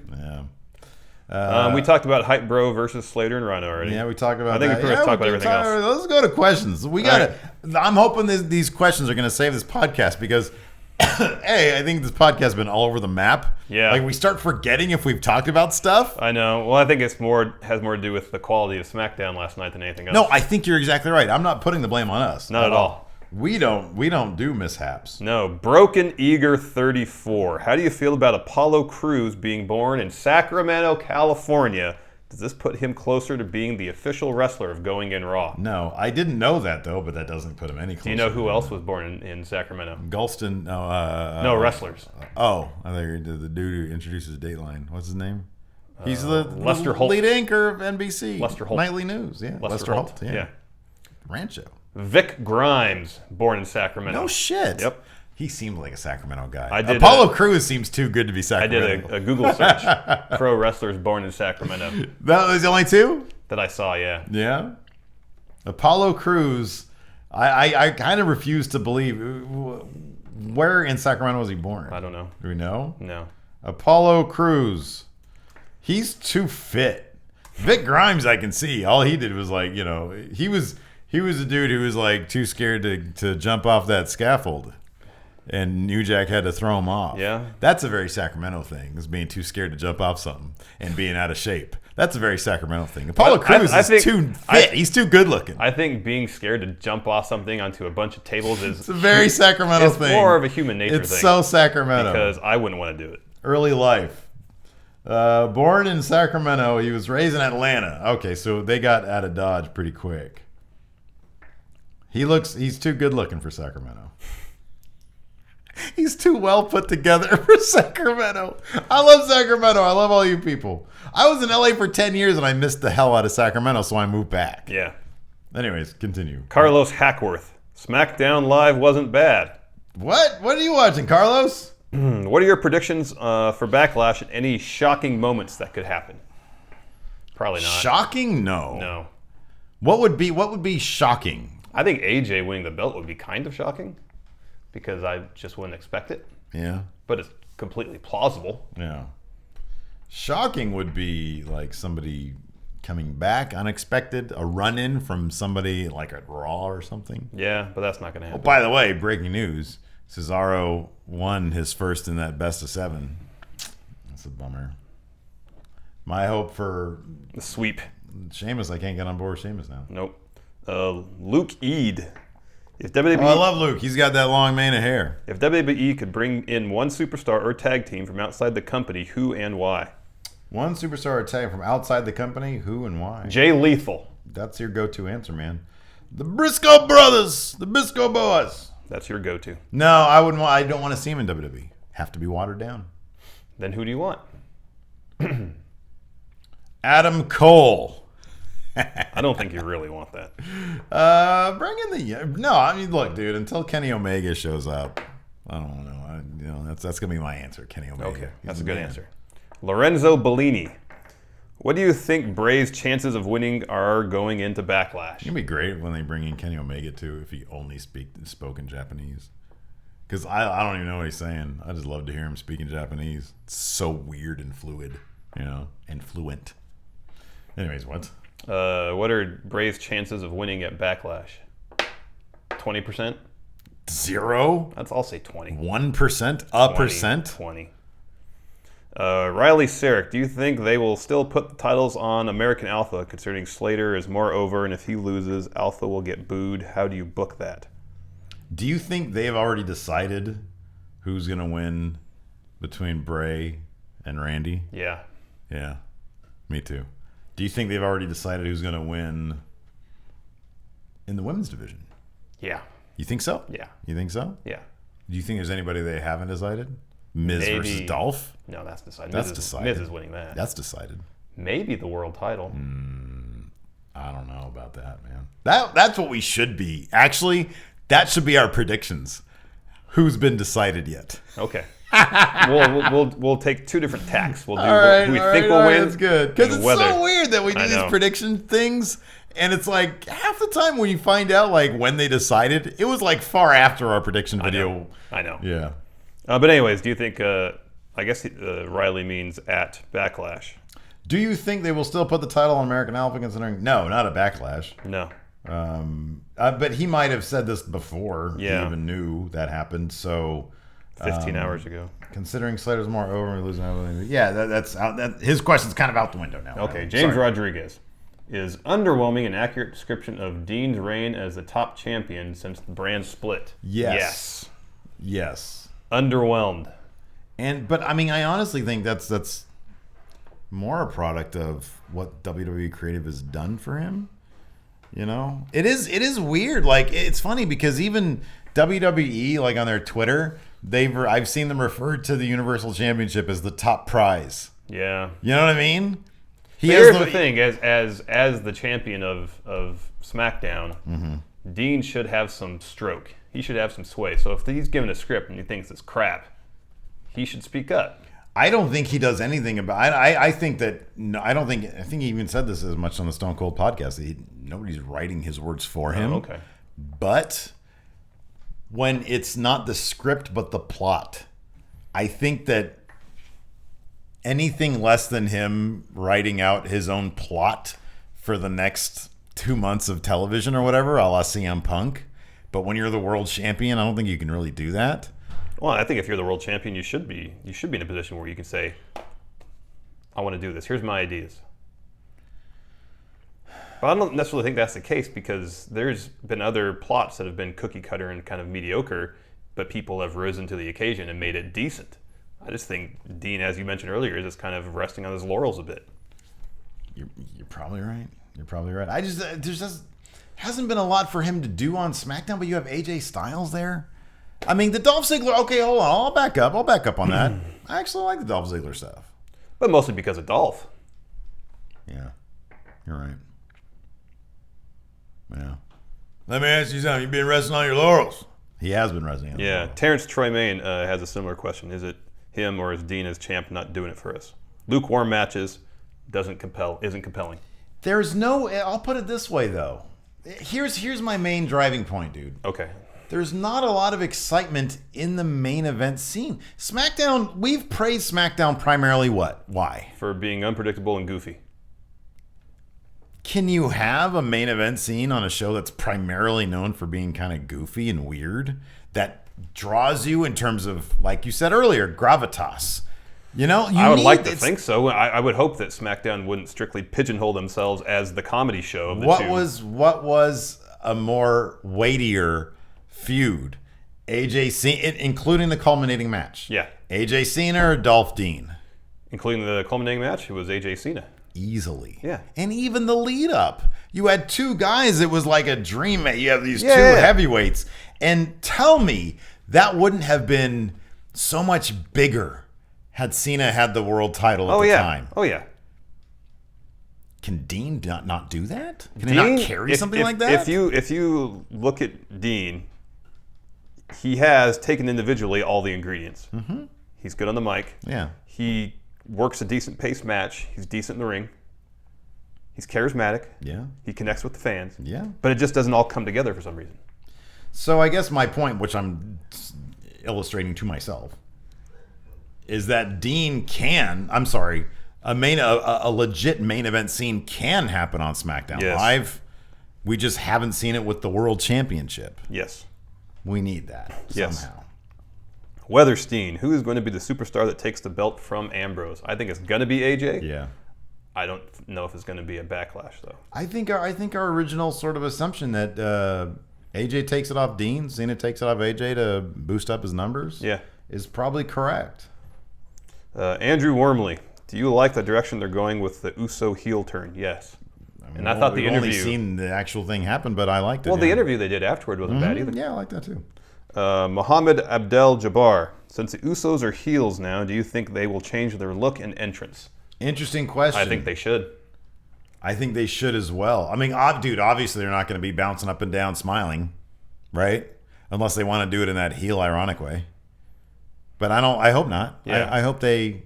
A: Yeah.
B: We talked about Hype Bro versus Slater and Rhino already.
A: Yeah, we talked about
B: I think
A: that.
B: we pretty much talked about everything else.
A: Let's go to questions. We got to. I'm hoping these questions are going to save this podcast because, hey, I think this podcast has been all over the map.
B: Yeah.
A: Like we start forgetting if we've talked about stuff.
B: I know. Well, I think has more to do with the quality of SmackDown last night than anything else.
A: No, I think you're exactly right. I'm not putting the blame on us.
B: Not at all.
A: We don't do mishaps.
B: No. Broken Eager 34. How do you feel about Apollo Crews being born in Sacramento, California? Does this put him closer to being the official wrestler of Going In Raw?
A: No, I didn't know that though, but that doesn't put him any closer.
B: Do you know who else was born in Sacramento?
A: Gulston.
B: No, wrestlers.
A: Oh, I thought you were the dude who introduces Dateline. What's his name? He's the
B: Lester Holt.
A: lead anchor of NBC.
B: Lester Holt.
A: Nightly News. Yeah, Lester Holt. Yeah. Rancho.
B: Vic Grimes, born in Sacramento.
A: No shit.
B: Yep.
A: He seemed like a Sacramento guy.
B: I did,
A: Apollo Crews seems too good to be
B: I
A: Sacramento.
B: did a Google search. Pro wrestlers born in Sacramento.
A: That was the only two?
B: That I saw, yeah.
A: Yeah. Apollo Crews, I kind of refuse to believe. Where in Sacramento was he born?
B: I don't know.
A: Do we know?
B: No.
A: Apollo Crews. He's too fit. Vic Grimes, I can see. All he did was like, he was a dude who was like too scared to jump off that scaffold. And New Jack had to throw him off.
B: Yeah.
A: That's a very Sacramento thing, is being too scared to jump off something and being out of shape. That's a very Sacramento thing. Apollo Crews is too fit. He's too good looking.
B: I think being scared to jump off something onto a bunch of tables is
A: it's a very Sacramento thing.
B: It's more of a human nature thing.
A: It's so Sacramento.
B: Because I wouldn't want to do it.
A: Early life. Born in Sacramento, he was raised in Atlanta. Okay, so they got out of Dodge pretty quick. He's too good looking for Sacramento. He's too well put together for Sacramento. I love Sacramento. I love all you people. I was in LA for 10 years and I missed the hell out of Sacramento, so I moved back.
B: Yeah.
A: Anyways, continue.
B: Carlos Hackworth. SmackDown Live wasn't bad.
A: What? What are you watching, Carlos?
B: What are your predictions for Backlash and any shocking moments that could happen? Probably not.
A: Shocking? No.
B: No.
A: What would be shocking?
B: I think AJ winning the belt would be kind of shocking because I just wouldn't expect it.
A: Yeah.
B: But it's completely plausible.
A: Yeah. Shocking would be like somebody coming back unexpected, a run-in from somebody like at Raw or something.
B: Yeah, but that's not going to happen.
A: Oh, by the way, breaking news. Cesaro won his first in that best of 7. That's a bummer. My hope for
B: the sweep.
A: Sheamus, I can't get on board with Sheamus now.
B: Nope. Luke Eade. If WWE,
A: I love Luke. He's got that long mane of hair.
B: If WWE could bring in one superstar or tag team from outside the company, who and why?
A: One superstar or tag from outside the company, who and why?
B: Jay Lethal.
A: That's your go-to answer, man. The Briscoe brothers. The Briscoe boys.
B: That's your go-to.
A: No, I wouldn't. I don't want to see him in WWE. Have to be watered down.
B: Then who do you want?
A: Adam Cole.
B: I don't think you really want that.
A: Bring in the no. I mean, look, dude. Until Kenny Omega shows up, I don't know. That's gonna be my answer. Kenny Omega.
B: Okay, that's a good answer. Lorenzo Bellini. What do you think Bray's chances of winning are going into Backlash?
A: It'd be great when they bring in Kenny Omega too, if he only spoke in Japanese. Because I don't even know what he's saying. I just love to hear him speak in Japanese. It's so weird and fluid, and fluent. Anyways, what?
B: What are Bray's chances of winning at Backlash? 20%?
A: 0?
B: I'll say 20.
A: 1%? A percent?
B: 20. Riley Sarek, do you think they will still put the titles on American Alpha, considering Slater is more over, and if he loses, Alpha will get booed? How do you book that?
A: Do you think they've already decided who's going to win between Bray and Randy?
B: Yeah.
A: Yeah, me too. Do you think they've already decided who's going to win in the women's division?
B: Yeah.
A: You think so?
B: Yeah.
A: You think so?
B: Yeah.
A: Do you think there's anybody they haven't decided? Miz versus Dolph?
B: No, that's decided.
A: That's decided.
B: Miz is winning that.
A: That's decided.
B: Maybe the world title.
A: I don't know about that, man. That's what we should be. Actually, that should be our predictions. Who's been decided yet?
B: Okay. we'll take 2 different tacks. We'll do who we think will win.
A: That's good. Because it's so weird that we do these prediction things, and it's like half the time when you find out like when they decided, it was like far after our prediction video.
B: I know.
A: Yeah.
B: But anyways, do you think? I guess Riley means at Backlash.
A: Do you think they will still put the title on American Alpha? Considering no, not a Backlash.
B: No.
A: But he might have said this before he
B: Yeah.
A: even knew that happened. So
B: 15 hours ago.
A: Considering Slater's more over and losing everything. Yeah, that's out. His question's kind of out the window now.
B: Okay, James Rodriguez. Is underwhelming an accurate description of Dean's reign as the top champion since the brand split?
A: Yes.
B: Underwhelmed.
A: But I mean, I honestly think that's more a product of what WWE Creative has done for him. It is weird. Like, it's funny because even WWE, like on their Twitter, I've seen them refer to the Universal Championship as the top prize.
B: Yeah.
A: You know what I mean?
B: Here's the thing: as the champion of SmackDown, Dean should have some stroke. He should have some sway. So if he's given a script and he thinks it's crap, he should speak up.
A: I don't think he does anything about. I think that. No, I don't think. I think he even said this as much on the Stone Cold podcast. Nobody's writing his words for him.
B: Oh, okay.
A: But when it's not the script but the plot, I think that anything less than him writing out his own plot for the next 2 months of television or whatever, a la CM Punk. But when you're the world champion, I don't think you can really do that.
B: Well, I think if you're the world champion, you should be in a position where you can say, I want to do this. Here's my ideas. But I don't necessarily think that's the case, because there's been other plots that have been cookie cutter and kind of mediocre, but people have risen to the occasion and made it decent. I just think Dean, as you mentioned earlier, is just kind of resting on his laurels a bit.
A: You're probably right. You're probably right. There's just hasn't been a lot for him to do on SmackDown, but you have AJ Styles there. I mean, the Dolph Ziggler. Okay, hold on. I'll back up on that. I actually like the Dolph Ziggler stuff,
B: but mostly because of Dolph.
A: Yeah, you're right. Yeah. Let me ask you something. You've been resting on your laurels. He has been resting on his laurels.
B: Terrence Troy Main has a similar question. Is it him, or is Dean as champ not doing it for us? Lukewarm matches isn't compelling.
A: There's no. I'll put it this way though. Here's my main driving point, dude.
B: Okay.
A: There's not a lot of excitement in the main event scene. SmackDown. We've praised SmackDown primarily what? Why?
B: For being unpredictable and goofy.
A: Can you have a main event scene on a show that's primarily known for being kind of goofy and weird that draws you in terms of, like you said earlier, gravitas? You know,
B: I would like to think so. I would hope that SmackDown wouldn't strictly pigeonhole themselves as the comedy show of the two.
A: What was a more weightier feud? AJ Cena, including the culminating match.
B: Yeah.
A: AJ Cena or Dolph Dean?
B: Including the culminating match, it was AJ Cena.
A: Easily.
B: Yeah.
A: And even the lead up. You had two guys, it was like a dream. You have these two heavyweights. And tell me that wouldn't have been so much bigger had Cena had the world title at the time.
B: Oh, yeah.
A: Can Dean not do that? Can he not carry something like that?
B: If you look at Dean, he has taken individually all the ingredients. Mm-hmm. He's good on the mic.
A: Yeah.
B: He works a decent paced match. He's decent in the ring. He's charismatic.
A: Yeah.
B: He connects with the fans.
A: Yeah.
B: But it just doesn't all come together for some reason.
A: So I guess my point, which I'm illustrating to myself, is that Dean can, a legit main event scene can happen on SmackDown Live. We just haven't seen it with the World Championship.
B: Yes.
A: We need that somehow.
B: Weatherstein, who is going to be the superstar that takes the belt from Ambrose? I think it's going to be AJ.
A: Yeah.
B: I don't know if it's going to be a backlash, though.
A: I think our original sort of assumption that AJ takes it off Dean, Cena takes it off AJ to boost up his numbers is probably correct.
B: Andrew Wormley, do you like the direction they're going with the Uso heel turn? Yes. And I thought the interview...
A: We've only seen the actual thing happen, but I liked it.
B: Well, the interview they did afterward wasn't bad either.
A: Yeah, I like that too.
B: Mohammed Abdel-Jabbar, since the Usos are heels now, do you think they will change their look and entrance?
A: Interesting question.
B: I think they should.
A: I think they should as well. I mean, dude, obviously they're not going to be bouncing up and down smiling, right? Unless they want to do it in that heel ironic way. But I hope not.
B: Yeah.
A: I hope they...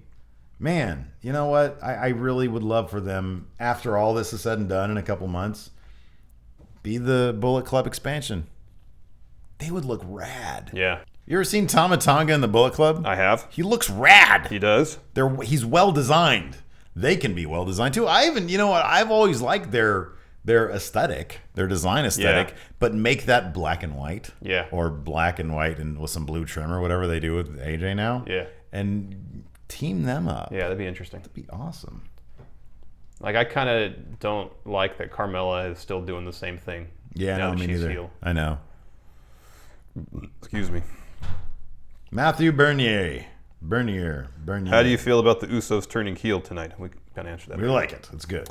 A: Man, you know what? I really would love for them, after all this is said and done in a couple months, be the Bullet Club expansion. They would look rad.
B: Yeah.
A: You ever seen Tama Tonga in the Bullet Club?
B: I have.
A: He looks rad.
B: He does.
A: He's well designed. They can be well designed too. You know what? I've always liked their aesthetic, their design aesthetic, but make that black and white.
B: Yeah.
A: Or black and white and with some blue trim or whatever they do with AJ now.
B: Yeah.
A: And team them up.
B: Yeah, that'd be interesting.
A: That'd be awesome.
B: Like, I kind of don't like that Carmella is still doing the same thing.
A: Yeah, no, me neither. Heel. I know.
B: Excuse me.
A: Matthew Bernier.
B: How do you feel about the Usos turning heel tonight? We kind of answered that.
A: We like it. It's good.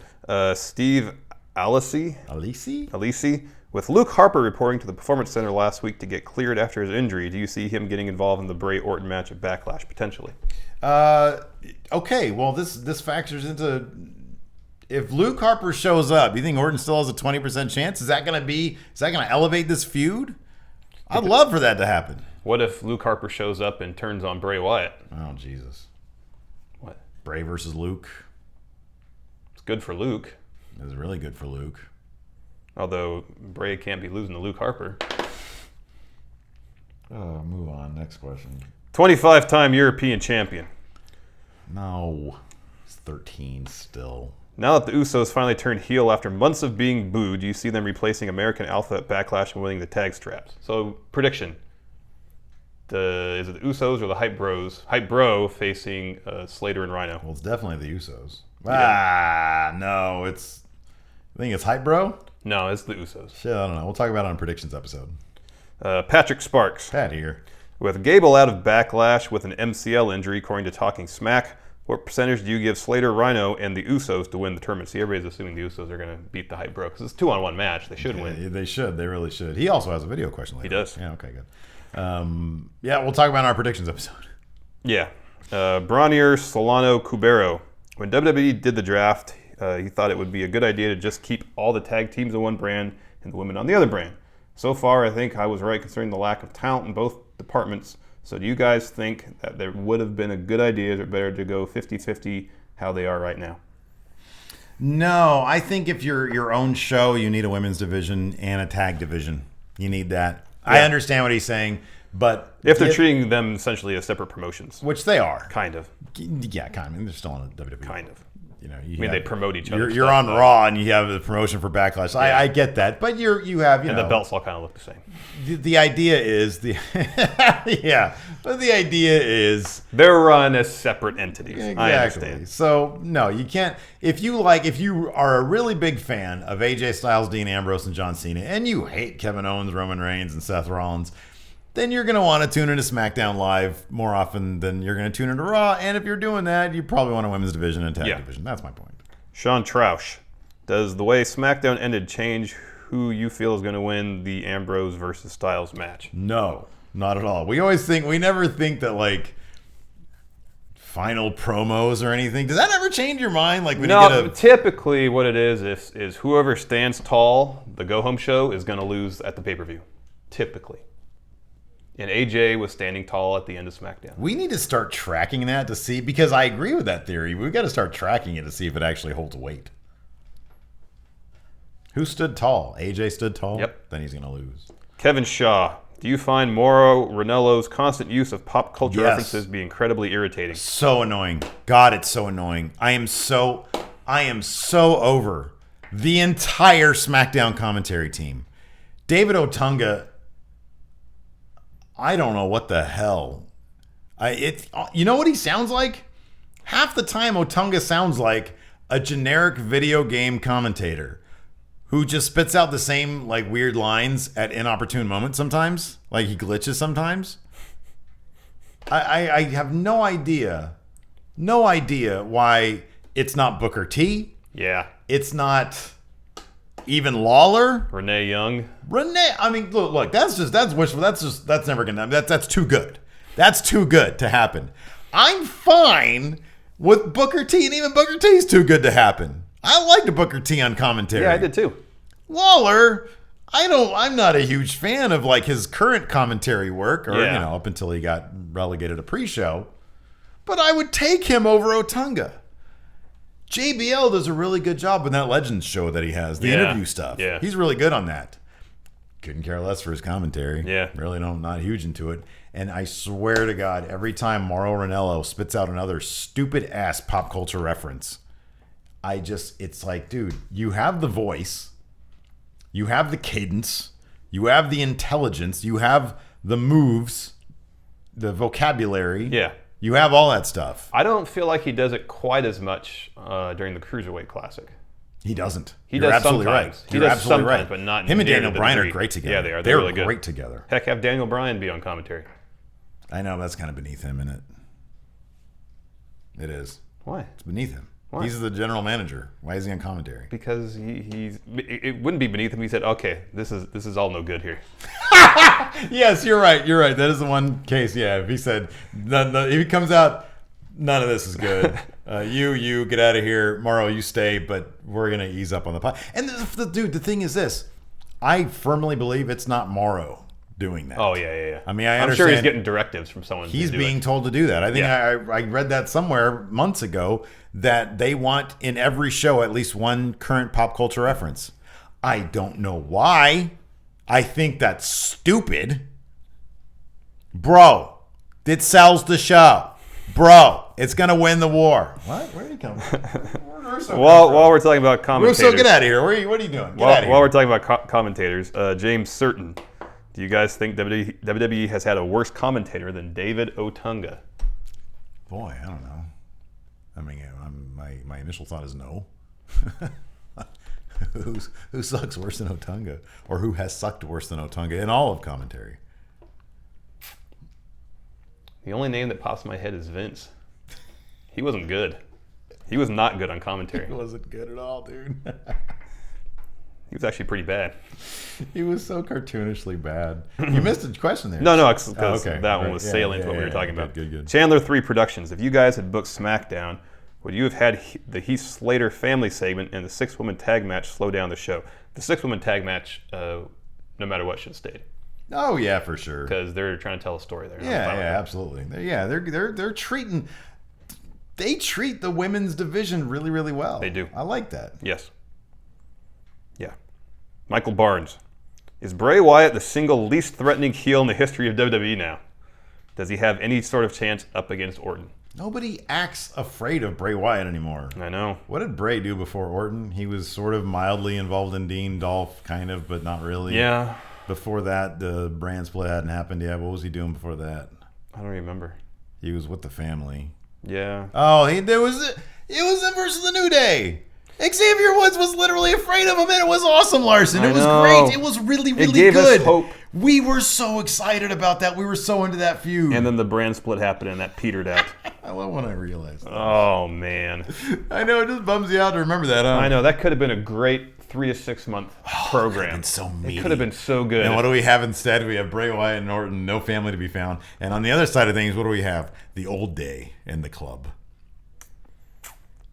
B: Steve Alisi, with Luke Harper reporting to the Performance Center last week to get cleared after his injury, do you see him getting involved in the Bray Orton match at Backlash potentially?
A: Okay. Well, this factors into, if Luke Harper shows up, you think Orton still has a 20% chance? Is that going to elevate this feud? I'd love for that to happen.
B: What if Luke Harper shows up and turns on Bray Wyatt?
A: Oh, Jesus.
B: What?
A: Bray versus Luke.
B: It's good for Luke.
A: It's really good for Luke.
B: Although Bray can't be losing to Luke Harper.
A: Move on. Next question.
B: 25-time European champion.
A: No. He's 13 still.
B: Now that the Usos finally turned heel after months of being booed, you see them replacing American Alpha at Backlash and winning the tag straps. So, prediction. Is it the Usos or the Hype Bros? Hype Bro facing Slater and Rhino.
A: Well, it's definitely the Usos.
B: Yeah.
A: No. I think it's Hype Bro?
B: No, it's the Usos.
A: Shit, I don't know. We'll talk about it on predictions episode.
B: Patrick Sparks.
A: Pat here.
B: With Gable out of Backlash with an MCL injury, according to Talking Smack, what percentage do you give Slater, Rhino, and the Usos to win the tournament? See, everybody's assuming the Usos are going to beat the Hype Bro because it's a 2-on-1 match. They should win.
A: They should. They really should. He also has a video question later.
B: He does.
A: Yeah, okay, good. We'll talk about it in our predictions episode.
B: Yeah. Bronnier, Solano, Cubero. When WWE did the draft, he thought it would be a good idea to just keep all the tag teams on one brand and the women on the other brand. So far, I think I was right concerning the lack of talent in both departments. So do you guys think that there would have been a good idea or better to go 50-50 how they are right now?
A: No, I think if you're your own show, you need a women's division and a tag division. You need that. Yeah. I understand what he's saying, but...
B: If they're treating them essentially as separate promotions.
A: Which they are.
B: Kind of.
A: Yeah, kind of. I mean, they're still on the WWE.
B: Kind of.
A: You know,
B: they promote each other.
A: You're on Raw and you have the promotion for Backlash. Yeah. I get that, but you have
B: and the belts all kind of look the same.
A: The idea is but the idea is
B: they're run as separate entities.
A: Exactly.
B: I understand.
A: So no, you can't. If you are a really big fan of AJ Styles, Dean Ambrose, and John Cena, and you hate Kevin Owens, Roman Reigns, and Seth Rollins, then you're going to want to tune into SmackDown Live more often than you're going to tune into Raw. And if you're doing that, you probably want a women's division and tag division. That's my point.
B: Sean Troush, does the way SmackDown ended change who you feel is going to win the Ambrose versus Styles match?
A: No, not at all. We never think that like final promos or anything. Does that ever change your mind? Like
B: typically what it is whoever stands tall, the go-home show, is going to lose at the pay-per-view. Typically. And AJ was standing tall at the end of SmackDown.
A: We need to start tracking that to see, because I agree with that theory. We've got to start tracking it to see if it actually holds weight. Who stood tall? AJ stood tall?
B: Yep.
A: Then he's going to lose.
B: Kevin Shaw. Do you find Mauro Ranello's constant use of pop culture references be incredibly irritating?
A: So annoying. God, it's so annoying. I am so over the entire SmackDown commentary team. David Otunga, I don't know what the hell. You know what he sounds like? Half the time Otunga sounds like a generic video game commentator who just spits out the same like weird lines at inopportune moments sometimes. Like he glitches sometimes. I have no idea why it's not Booker T.
B: Yeah.
A: It's not even Lawler.
B: Renee Young.
A: I mean, look, that's wishful. That's never gonna. That's too good. That's too good to happen. I'm fine with Booker T, and even Booker T's too good to happen. I liked Booker T on commentary.
B: Yeah, I did too.
A: Lawler, I'm not a huge fan of like his current commentary work, or up until he got relegated to pre-show. But I would take him over Otunga. JBL does a really good job in that Legends show that he has, the interview stuff.
B: Yeah.
A: He's really good on that. Couldn't care less for his commentary.
B: Yeah.
A: Really not huge into it. And I swear to God, every time Mauro Ranello spits out another stupid ass pop culture reference, it's like, dude, you have the voice, you have the cadence, you have the intelligence, you have the moves, the vocabulary.
B: Yeah.
A: You have all that stuff.
B: I don't feel like he does it quite as much during the Cruiserweight Classic.
A: He doesn't.
B: He does
A: absolutely
B: sometimes.
A: Right. You're absolutely right.
B: But not
A: him and
B: near
A: Daniel
B: the
A: Bryan
B: degree.
A: are great together.
B: Yeah, they are.
A: They're
B: really good.
A: Great together.
B: Heck, have Daniel Bryan be on commentary.
A: I know, that's kind of beneath him, isn't it? It is.
B: Why?
A: It's beneath him.
B: Why?
A: He's the general manager. Why is he on commentary?
B: Because it wouldn't be beneath him. He said, "Okay, this is all no good here."
A: Yes, you're right. You're right. That is the one case. Yeah, if he said, if he comes out, none of this is good. You get out of here. Mauro, you stay, but we're going to ease up on the pot. And the thing is this. I firmly believe it's not Mauro doing that.
B: Oh, yeah.
A: I mean,
B: I'm sure he's getting directives from someone.
A: He's being told to do that. I think I read that somewhere months ago that they want in every show at least one current pop culture reference. I don't know why. I think that's stupid. Bro, it sells the show. Bro, it's going to win the war. What? Where are you coming from?
B: While we're talking about commentators.
A: Russo, get out of here. What are you doing? Get out of here.
B: While we're talking about commentators, James Certain, do you guys think WWE has had a worse commentator than David Otunga?
A: Boy, I don't know. I mean, my initial thought is no. Who sucks worse than Otunga? Or who has sucked worse than Otunga in all of commentary?
B: The only name that pops in my head is Vince. He wasn't good. He was not good on commentary.
A: He wasn't good at all, dude.
B: He was actually pretty bad.
A: He was so cartoonishly bad. You missed a question there.
B: No, because
A: okay.
B: that one was salient to what we were talking about.
A: Good.
B: Chandler 3 Productions. If you guys had booked SmackDown, would you have had the Heath Slater family segment and the 6-woman tag match slow down the show? The 6-woman tag match, no matter what, should have stayed.
A: Oh yeah, for sure.
B: Because they're trying to tell a story there.
A: Yeah, absolutely. They're treating. They treat the women's division really, really well.
B: They do.
A: I like that.
B: Yes. Yeah. Michael Barnes. Is Bray Wyatt the single least threatening heel in the history of WWE now? Does he have any sort of chance up against Orton?
A: Nobody acts afraid of Bray Wyatt anymore.
B: I know.
A: What did Bray do before Orton? He was sort of mildly involved in Dean Dolph, kind of, but not really.
B: Yeah.
A: Before that, the brand split hadn't happened yet. What was he doing before that?
B: I don't remember.
A: He was with the family.
B: Yeah.
A: Oh, it was him versus the New Day. Xavier Woods was literally afraid of him, and it was awesome, Larson. It was great. It was really, really
B: gave
A: good.
B: Us hope.
A: We were so excited about that. We were so into that feud.
B: And then the brand split happened, and that petered out.
A: I love when I realize that.
B: Oh, man.
A: I know. It just bums you out to remember that, huh?
B: I know. That could have been a great 3 to 6 month program.
A: It could have been so meaty.
B: It could have been so good.
A: And what do we have instead? We have Bray Wyatt and Orton, no family to be found. And on the other side of things, what do we have? The old day and the club.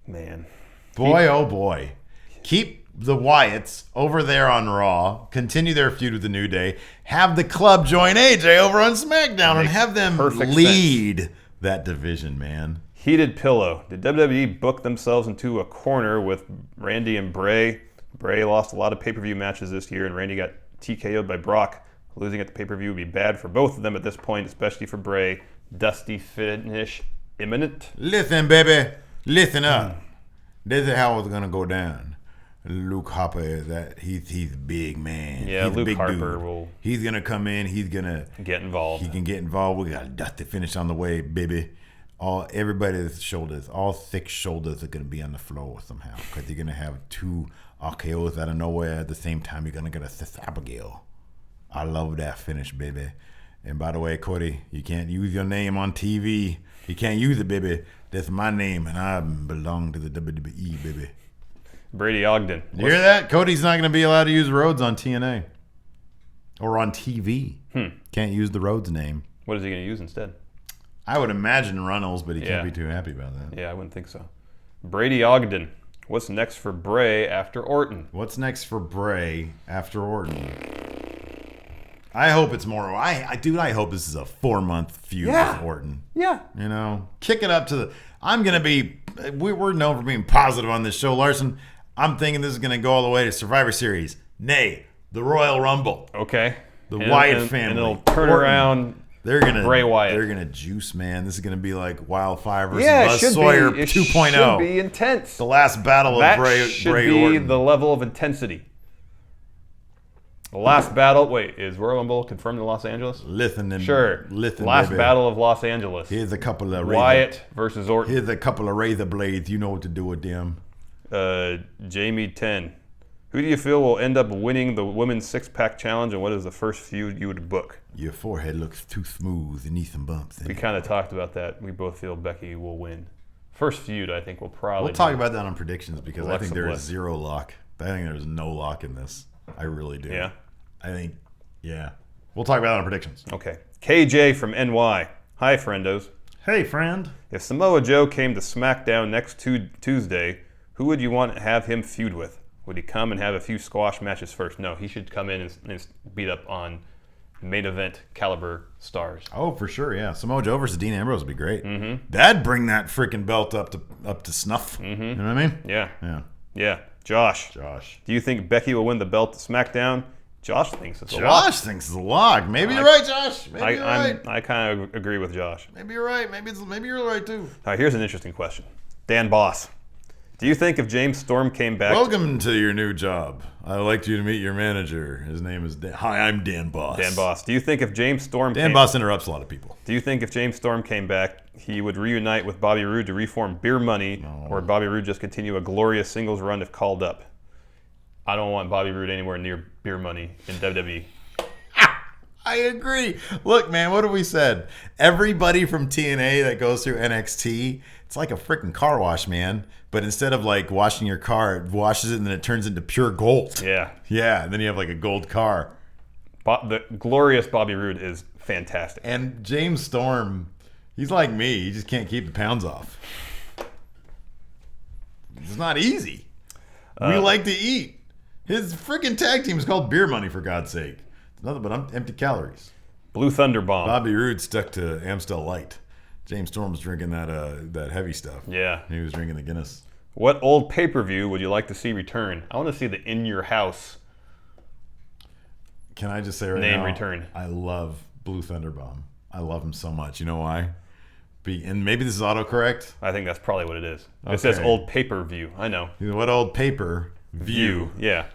B: Man.
A: Boy, oh boy. Keep the Wyatts over there on Raw. Continue their feud with the New Day. Have the club join AJ over on SmackDown and have them lead that division, man.
B: Heated pillow. Did WWE book themselves into a corner with Randy and Bray? Bray lost a lot of pay-per-view matches this year, and Randy got TKO'd by Brock. Losing at the pay-per-view would be bad for both of them at this point, especially for Bray. Dusty finish imminent.
A: Listen, baby. Listen up. This is how it's going to go down. Luke Harper, he's a big man.
B: Yeah,
A: he's
B: Luke
A: big
B: Harper
A: dude.
B: will...
A: He's going to come in. He's going to...
B: get involved.
A: He can get involved. We got a dusty finish on the way, baby. Everybody's shoulders, all 6 shoulders are going to be on the floor somehow because you're going to have 2 RKOs out of nowhere at the same time. You're going to get a Sis Abigail. I love that finish, baby. And by the way, Cody, you can't use your name on TV. You can't use it, baby. That's my name, and I belong to the WWE, baby.
B: Brady Ogden.
A: You hear that? Cody's not going to be allowed to use Rhodes on TNA or on TV. Can't use the Rhodes name.
B: What is he going to use instead?
A: I would imagine Runnels, but he can't be too happy about that.
B: Yeah, I wouldn't think so. Brady Ogden. What's next for Bray after Orton?
A: What's next for Bray after Orton? I hope it's more. I hope this is a 4-month feud with Orton.
B: Yeah.
A: You know, kick it up to the. I'm gonna be. We're known for being positive on this show, Larson. I'm thinking this is gonna go all the way to Survivor Series. Nay, the Royal Rumble.
B: Okay.
A: The Wyatt family.
B: And it'll turn around.
A: They're gonna
B: Bray Wyatt.
A: They're gonna juice, man. This is gonna be like Wildfire versus
B: Buzz
A: Sawyer 2.0.
B: It should be intense.
A: The last battle of Bray
B: should
A: Bray
B: be
A: Orton.
B: the level of intensity. The last battle. Wait, is Royal Rumble confirmed in Los Angeles? Sure. Last
A: baby.
B: Battle of Los Angeles.
A: Here's a couple of
B: Wyatt versus Orton.
A: Here's a couple of razor blades. You know what to do with them.
B: Jamie 10. Who do you feel will end up winning the women's 6-pack challenge, and what is the first feud you would book?
A: Your forehead looks too smooth. You need some bumps.
B: We kind of talked about that. We both feel Becky will win. First feud, I think, will probably.
A: We'll talk about that on predictions because
B: Alexa
A: I think there is
B: Bliss.
A: 0 lock. I think there's no lock in this. I really do.
B: Yeah.
A: I think. Yeah. We'll talk about that on predictions.
B: Okay. KJ from NY. Hi, friendos.
A: Hey, friend.
B: If Samoa Joe came to SmackDown next Tuesday, who would you want to have him feud with? Would he come and have a few squash matches first? No, he should come in and beat up on main event caliber stars.
A: Oh, for sure, yeah. Samoa Joe versus Dean Ambrose would be great.
B: Mm-hmm.
A: That'd bring that freaking belt up to snuff.
B: Mm-hmm.
A: You know what I mean?
B: Yeah.
A: Yeah.
B: Yeah. Josh.
A: Josh.
B: Do you think Becky will win the belt at SmackDown? Josh thinks it's a lock.
A: Josh thinks it's a lock. Maybe you're right, Josh. Maybe you're right.
B: I kind of agree with Josh.
A: Maybe you're right. Maybe you're right too.
B: All right, here's an interesting question. Dan Boss. Do you think if James Storm came back...
A: Welcome to your new job. I'd like you to meet your manager. His name is Dan. Hi, I'm Dan Boss.
B: Dan Boss. Do you think if James Storm
A: Dan Boss interrupts a lot of people.
B: Do you think if James Storm came back, he would reunite with Bobby Roode to reform Beer Money, or would Bobby Roode just continue a glorious singles run if called up? I don't want Bobby Roode anywhere near Beer Money in WWE.
A: I agree. Look, man, what have we said? Everybody from TNA that goes through NXT, it's like a freaking car wash, man. But instead of like washing your car, it washes it and then it turns into pure gold.
B: Yeah.
A: Yeah, and then you have like a gold car.
B: The glorious Bobby Roode is fantastic.
A: And James Storm, he's like me. He just can't keep the pounds off. It's not easy. We like to eat. His freaking tag team is called Beer Money, for God's sake. It's nothing but empty calories.
B: Blue Thunder Bomb.
A: Bobby Roode stuck to Amstel Light. James Storm was drinking that heavy stuff.
B: Yeah.
A: He was drinking the Guinness.
B: What old pay-per-view would you like to see return? I want to see the In Your House
A: Can I just say right
B: name
A: now,
B: return.
A: I love Blue Thunder Bomb. I love him so much. You know why? And maybe this is autocorrect.
B: I think that's probably what it is.
A: Okay.
B: It says old pay-per-view. I know.
A: What old paper view
B: Yeah.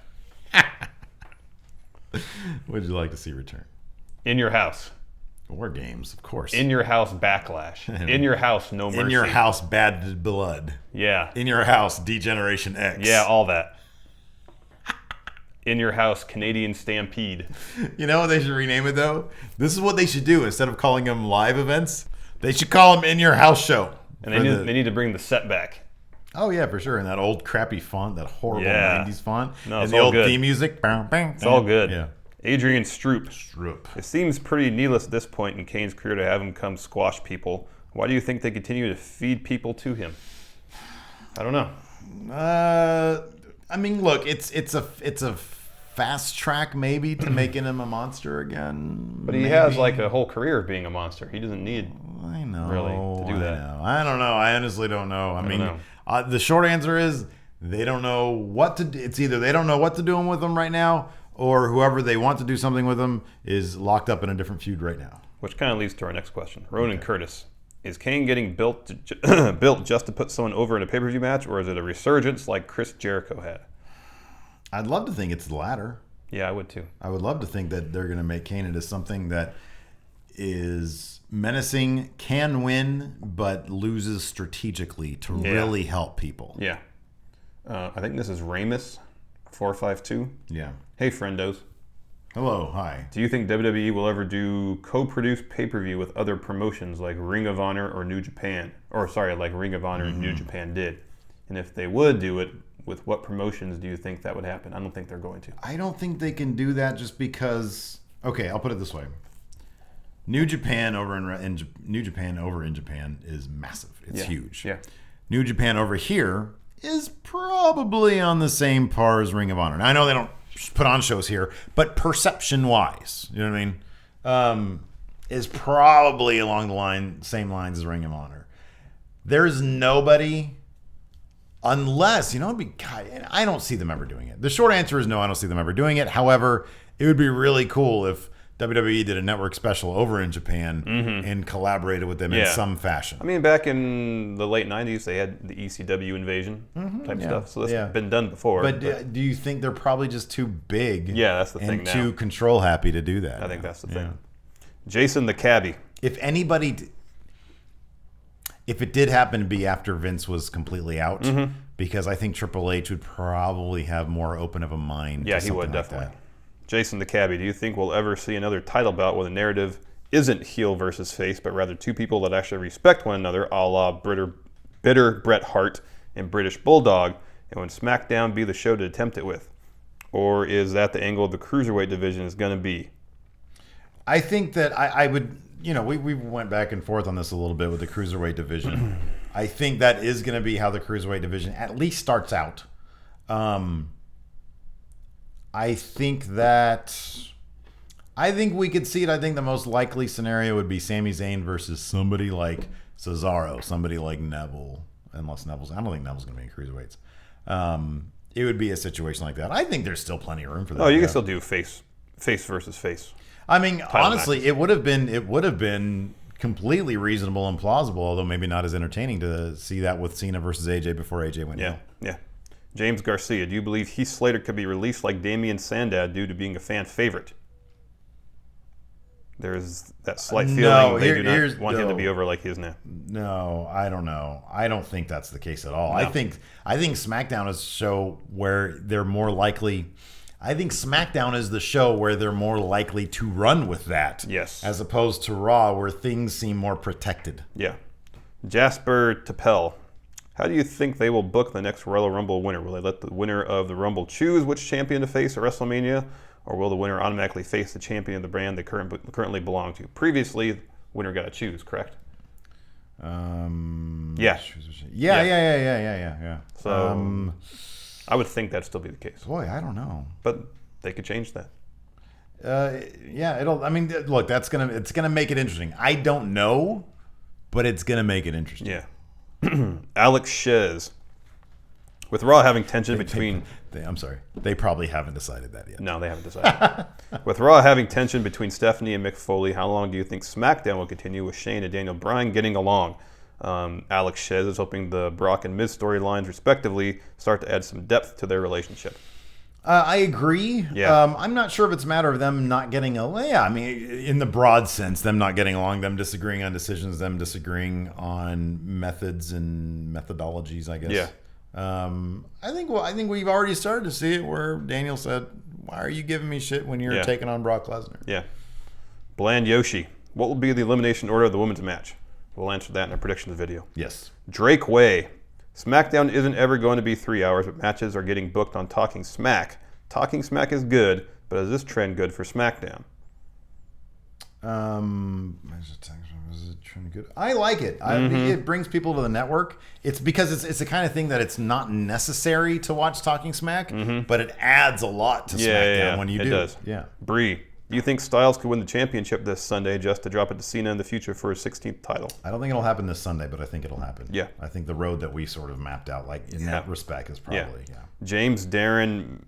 A: would you like to see return?
B: In Your House.
A: War Games, of course.
B: In Your House Backlash. In Your House No Mercy.
A: In Your House Bad Blood.
B: Yeah.
A: In Your House Degeneration X.
B: Yeah, all that. In Your House Canadian Stampede.
A: You know what they should rename it though? This is what they should do. Instead of calling them live events, they should call them In Your House Show.
B: And they need to bring the set back.
A: Oh yeah, for sure. And that old crappy font, that horrible 90s font.
B: No,
A: and
B: it's
A: the
B: all
A: old
B: good.
A: theme music.
B: It's all good.
A: Yeah.
B: Adrian Stroop.
A: Stroop.
B: It seems pretty needless at this point in Kane's career to have him come squash people. Why do you think they continue to feed people to him? I don't know.
A: I mean, look, it's a fast track maybe to making him a monster again.
B: But he has like a whole career of being a monster. He doesn't need
A: I know
B: really to do that.
A: I don't know. I honestly don't know. I mean, the short answer is they don't know what to do. It's either they don't know what to do with him right now, or whoever they want to do something with him is locked up in a different feud right now.
B: Which kind of leads to our next question. Ronan Curtis. Is Kane getting built just to put someone over in a pay-per-view match, or is it a resurgence like Chris Jericho had?
A: I'd love to think it's the latter.
B: Yeah, I would too.
A: I would love to think that they're going to make Kane into something that is menacing, can win, but loses strategically to really help people.
B: Yeah. I think this is Ramus452.
A: Yeah.
B: Hey, friendos.
A: Hello. Hi.
B: Do you think WWE will ever do co-produced pay-per-view with other promotions like Ring of Honor or New Japan? Like Ring of Honor and New Japan did. And if they would do it, with what promotions do you think that would happen? I don't think they're going to.
A: I don't think they can do that just because... Okay, I'll put it this way. New Japan over in Japan is massive. It's huge.
B: Yeah.
A: New Japan over here is probably on the same par as Ring of Honor. Now, I know they don't put on shows here, but perception-wise, you know what I mean, is probably along the same lines as Ring of Honor. There's nobody... Unless, I don't see them ever doing it. The short answer is no, I don't see them ever doing it. However, it would be really cool if WWE did a network special over in Japan and collaborated with them in some fashion.
B: I mean, back in the late 90s, they had the ECW invasion type stuff. So that's been done before.
A: But do you think they're probably just too big?
B: Yeah, that's the thing now.
A: And too control happy to do that?
B: I think that's the thing. Jason the Cabbie.
A: If it did happen to be after Vince was completely out, because I think Triple H would probably have more open of a mind.
B: Yeah, he would, definitely. That. Jason the Cabbie, do you think we'll ever see another title bout where the narrative isn't heel versus face, but rather two people that actually respect one another, a la bitter Bret Hart and British Bulldog, and would SmackDown be the show to attempt it with? Or is that the angle the Cruiserweight division is going to be?
A: I think that I would... we went back and forth on this a little bit with the Cruiserweight division. I think that is going to be how the Cruiserweight division at least starts out. I think we could see it. I think the most likely scenario would be Sami Zayn versus somebody like Cesaro, somebody like Neville. I don't think Neville's going to be in Cruiserweights. It would be a situation like that. I think there's still plenty of room for that.
B: Oh, you can still do face face versus face.
A: I mean, honestly,
B: matches.
A: it would have been completely reasonable and plausible, although maybe not as entertaining to see that with Cena versus AJ before AJ went
B: Yeah,
A: heel.
B: yeah. James Garcia, do you believe Heath Slater could be released like Damian Sandow due to being a fan favorite? There's that slight feeling they do not want him to be over like he is now.
A: No, I don't know. I don't think that's the case at all.
B: No.
A: I think SmackDown is a show where they're more likely. I think SmackDown is the show where they're more likely to run with that.
B: Yes.
A: As opposed to Raw, where things seem more protected.
B: Yeah. Jasper Tapel, how do you think they will book the next Royal Rumble winner? Will they let the winner of the Rumble choose which champion to face at WrestleMania? Or will the winner automatically face the champion of the brand they currently belong to? Previously, winner got to choose, correct? Yeah.
A: Yeah.
B: So I would think that'd still be the case.
A: Boy, I don't know.
B: But they could change that.
A: Yeah, it'll. I mean, look, it's gonna make it interesting. I don't know, but it's gonna make it interesting.
B: Yeah. Alex Shez. With Raw having tension between...
A: I'm sorry. They probably haven't decided that yet.
B: No, they haven't decided. With Raw having tension between Stephanie and Mick Foley, how long do you think SmackDown will continue with Shane and Daniel Bryan getting along? Alex Shez is hoping the Brock and Miz storylines, respectively, start to add some depth to their relationship.
A: I agree.
B: Yeah.
A: I'm not sure if it's a matter of them not getting along. Yeah, I mean, in the broad sense, them not getting along, them disagreeing on decisions, them disagreeing on methods and methodologies, I guess.
B: Yeah.
A: I think we've already started to see it where Daniel said, "Why are you giving me shit when you're taking on Brock Lesnar?"
B: Yeah. Bland Yoshi, what will be the elimination order of the women's match? We'll answer that in our predictions video.
A: Yes.
B: Drake Way, SmackDown isn't ever going to be 3 hours, but matches are getting booked on Talking Smack. Talking Smack is good, but is this trend good for SmackDown?
A: Is it trend good? I like it. It brings people to the network. It's because it's the kind of thing that it's not necessary to watch Talking Smack, but it adds a lot to SmackDown when you do.
B: It does.
A: Yeah.
B: Bree, do you think Styles could win the championship this Sunday just to drop it to Cena in the future for his 16th title?
A: I don't think it'll happen this Sunday, but I think it'll happen.
B: Yeah.
A: I think the road that we sort of mapped out, like in that respect, is probably
B: James Darren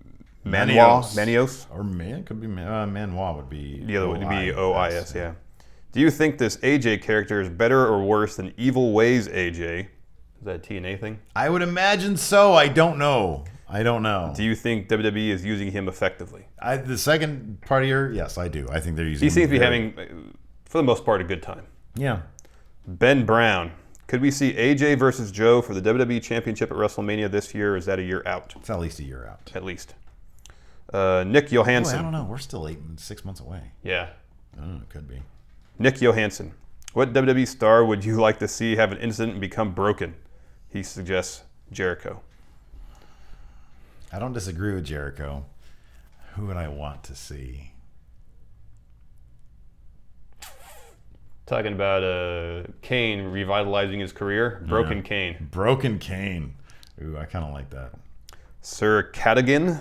B: Manios?
A: Or it could be Manois would be.
B: The other would be OIS, yeah. Do you think this AJ character is better or worse than Evil Ways AJ? Is that a TNA thing?
A: I would imagine so. I don't know.
B: Do you think WWE is using him effectively?
A: The second part of yes, I do. I think they're using
B: He seems to be having, for the most part, a good time.
A: Yeah.
B: Ben Brown. Could we see AJ versus Joe for the WWE Championship at WrestleMania this year, or is that a year out?
A: It's at least a year out.
B: At least. Nick Johansson.
A: I don't know. We're still 6 months away.
B: Yeah.
A: It could be.
B: Nick Johansson. What WWE star would you like to see have an incident and become broken? He suggests Jericho.
A: I don't disagree with Jericho. Who would I want to see?
B: Talking about Kane revitalizing his career. Broken Kane.
A: Broken Kane. Ooh, I kind of like that.
B: Sir Cadogan.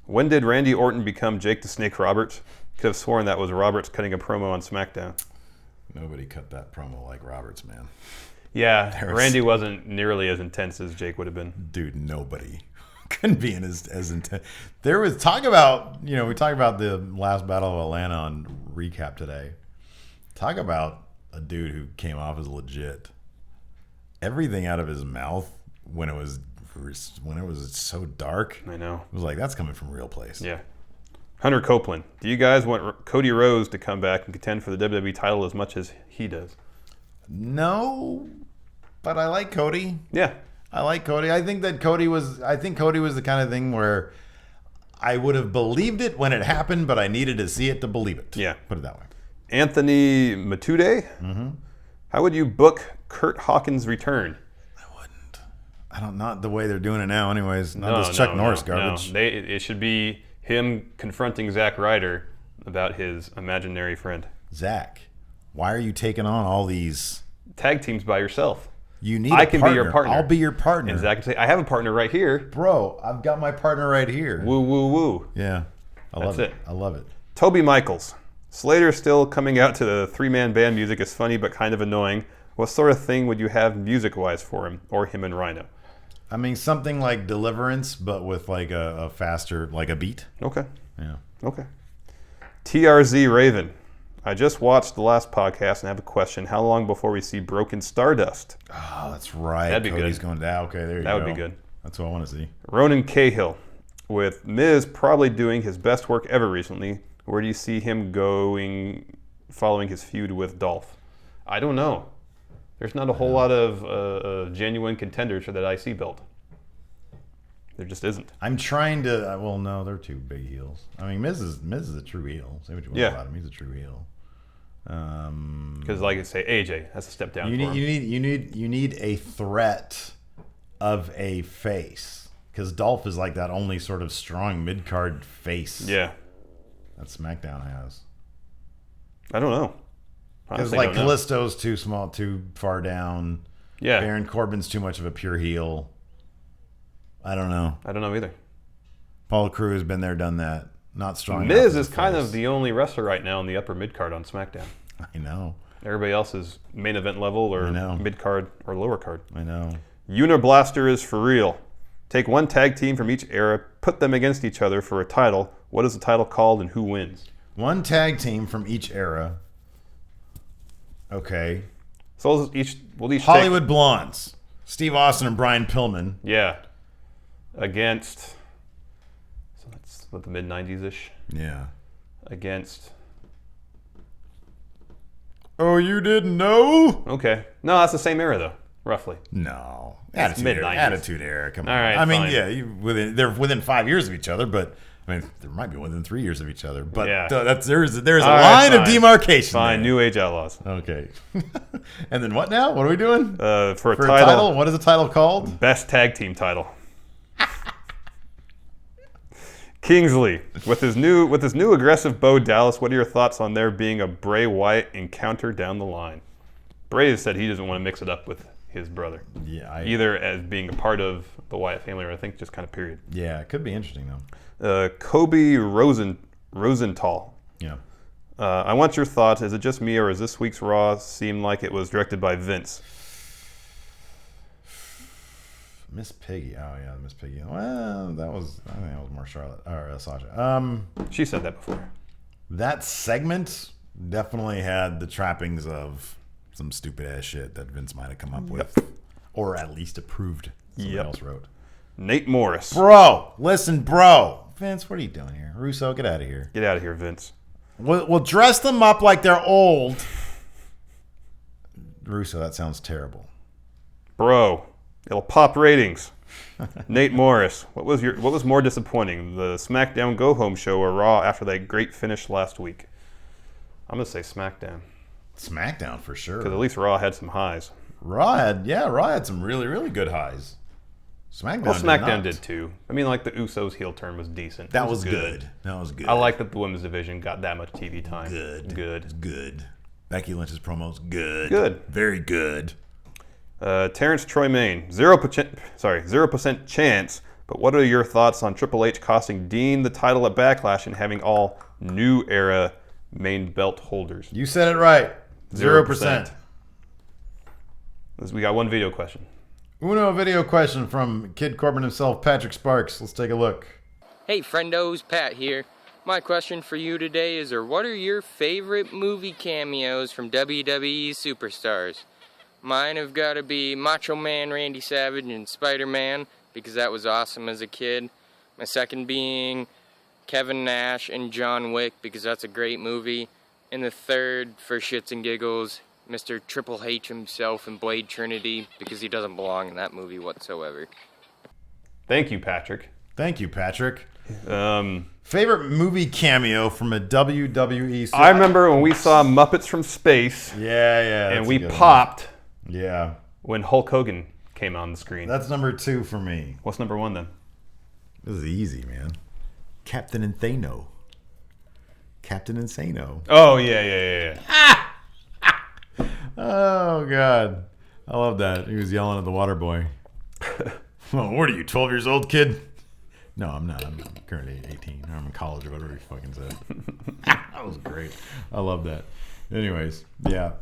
B: When did Randy Orton become Jake the Snake Roberts? Could have sworn that was Roberts cutting a promo on SmackDown.
A: Nobody cut that promo like Roberts, man.
B: Yeah, Randy wasn't nearly as intense as Jake would have been.
A: Dude, nobody couldn't be as intense. There was talk about, we talked about the last Battle of Atlanta on recap today. Talk about a dude who came off as legit. Everything out of his mouth when it was so dark.
B: I know.
A: It was like, that's coming from a real place.
B: Yeah. Hunter Copeland, do you guys want Cody Rhodes to come back and contend for the WWE title as much as he does?
A: No, but I like Cody.
B: Yeah.
A: I like Cody. I think Cody was the kind of thing where I would have believed it when it happened, but I needed to see it to believe it.
B: Yeah.
A: Put it that way.
B: Anthony Matude, how would you book Kurt Hawkins' return?
A: Not the way they're doing it now anyways. Not this Chuck Norris garbage.
B: No. It should be him confronting Zack Ryder about his imaginary friend.
A: Zach, why are you taking on all these
B: tag teams by yourself?
A: You need
B: I can be your partner.
A: I'll be your partner.
B: And Zach can say, I have a partner right here.
A: Bro, I've got my partner right here.
B: Woo, woo, woo.
A: Yeah.
B: That's it.
A: I love it.
B: Toby Michaels. Slater still coming out to the three-man band music is funny but kind of annoying. What sort of thing would you have music-wise for him, or him and Rhino?
A: I mean, something like Deliverance, but with like a faster, like a beat.
B: Okay.
A: Yeah.
B: Okay. TRZ Raven. I just watched the last podcast and have a question. How long before we see Broken Stardust?
A: Oh, that's right.
B: That'd be
A: Cody's
B: good.
A: going down. Okay, there you go.
B: That would be good.
A: That's what I want to see.
B: Ronan Cahill. With Miz probably doing his best work ever recently, where do you see him going following his feud with Dolph? I don't know. There's not a whole lot of genuine contenders for that IC belt. There just isn't.
A: I'm trying to. Well, no, they're two big heels. I mean, Miz is a true heel. Say what you want about him. He's a true heel.
B: Because, like I say, AJ, that's a step down.
A: You need a threat of a face, because Dolph is like that only sort of strong mid card face.
B: Yeah,
A: that SmackDown has.
B: I don't know.
A: Because like Kalisto's too small, too far down.
B: Yeah,
A: Baron Corbin's too much of a pure heel. I don't know.
B: I don't know either.
A: Paul Crew has been there, done that. Not strong.
B: Miz is kind of the only wrestler right now in the upper mid card on SmackDown.
A: I know.
B: Everybody else is main event level or mid card or lower card.
A: I know.
B: Uniblaster is for real. Take one tag team from each era, put them against each other for a title. What is the title called and who wins?
A: One tag team from each era. Okay.
B: So we'll each
A: Hollywood Blondes. Steve Austin and Brian Pillman.
B: Yeah. Against, so that's what, the mid 90s ish.
A: Yeah.
B: Against.
A: Oh, you didn't know?
B: Okay. No, that's the same era though, roughly.
A: No.
B: It's mid-90s.
A: Attitude era. Come on.
B: All right,
A: I mean,
B: fine.
A: yeah, they're within 5 years of each other, but I mean, there might be within 3 years of each other. But
B: yeah.
A: there's a line of demarcation.
B: Fine.
A: there.
B: New Age Outlaws.
A: Okay. And then what now? What are we doing?
B: For a title.
A: What is the title called?
B: Best tag team title. Kingsley, with his new aggressive Bo Dallas, what are your thoughts on there being a Bray Wyatt encounter down the line? Bray has said he doesn't want to mix it up with his brother.
A: Yeah.
B: Either as being a part of the Wyatt family or I think just kind of period.
A: Yeah, it could be interesting though.
B: Kobe Rosenthal.
A: Yeah.
B: I want your thoughts. Is it just me or is this week's Raw seem like it was directed by Vince?
A: Miss Piggy. Oh yeah, Miss Piggy. Well, I think that was more Charlotte or Sasha.
B: She said that before.
A: That segment definitely had the trappings of some stupid ass shit that Vince might have come up with, or at least approved. Somebody else wrote.
B: Nate Morris.
A: Bro, listen, bro. Vince, what are you doing here? Russo, get out of here.
B: Get out of here, Vince.
A: We'll dress them up like they're old. Russo, that sounds terrible.
B: Bro. It'll pop ratings. Nate Morris, what was more disappointing, the SmackDown Go Home show or Raw after that great finish last week? I'm gonna say SmackDown.
A: SmackDown for sure.
B: Because at least Raw had some highs.
A: Raw had some really, really good highs. SmackDown
B: did too. I mean, like the Usos heel turn was decent.
A: That was good. That was good.
B: I like that the women's division got that much TV time.
A: Good. Becky Lynch's promos, good.
B: Good.
A: Very good.
B: Terrence Troy Main, 0% chance, but what are your thoughts on Triple H costing Dean the title at Backlash and having all new era main belt holders?
A: You said it right. 0%.
B: We got one video question.
A: Uno video question from Kid Corbin himself, Patrick Sparks. Let's take a look.
C: Hey friendos, Pat here. My question for you today is, what are your favorite movie cameos from WWE superstars? Mine have got to be Macho Man Randy Savage and Spider-Man, because that was awesome as a kid. My second being Kevin Nash and John Wick, because that's a great movie. And the third, for shits and giggles, Mr. Triple H himself in Blade Trinity, because he doesn't belong in that movie whatsoever.
B: Thank you, Patrick.
A: Favorite movie cameo from a WWE
B: I remember when we saw Muppets from Space.
A: Yeah.
B: And we popped.
A: Yeah.
B: When Hulk Hogan came on the screen.
A: That's number 2 for me.
B: What's number 1 then?
A: This is easy, man. Captain Insano.
B: Oh, yeah.
A: Oh, God. I love that. He was yelling at the water boy. Well, what are you, 12 years old, kid? No, I'm not. I'm currently 18. I'm in college or whatever he fucking said. That was great. I love that. Anyways, yeah.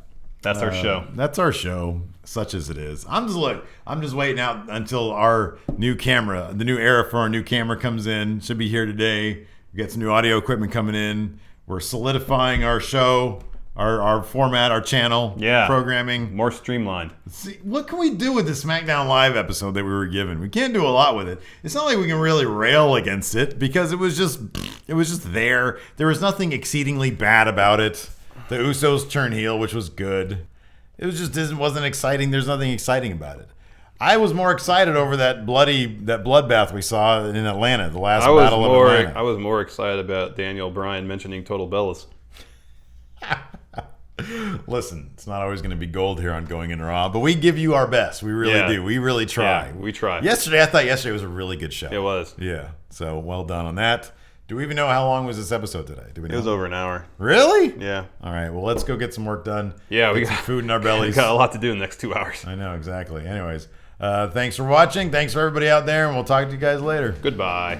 B: That's our show.
A: That's our show, such as it is. I'm just waiting out until our new camera, the new era for our new camera comes in. Should be here today. We got some new audio equipment coming in. We're solidifying our show, our format, our channel, programming.
B: More streamlined.
A: See, what can we do with the SmackDown Live episode that we were given? We can't do a lot with it. It's not like we can really rail against it because it was just there. There was nothing exceedingly bad about it. The Usos turn heel, which was good. It wasn't exciting. There's nothing exciting about it. I was more excited over that bloodbath we saw in Atlanta, the last Battle of Atlanta.
B: I was more excited about Daniel Bryan mentioning Total Bellas.
A: Listen, it's not always going to be gold here on Going in Raw, but we give you our best. We really do. We really try.
B: Yeah, we try.
A: I thought yesterday was a really good show.
B: It was.
A: Yeah. So well done on that. Do we even know how long was this episode today? Do we know?
B: It was over an hour.
A: Really?
B: Yeah.
A: All right. Well, let's go get some work done.
B: Yeah, we
A: got some food in our bellies.
B: We got a lot to do in the next 2 hours.
A: I know, exactly. Anyways, thanks for watching. Thanks for everybody out there, and we'll talk to you guys later.
B: Goodbye.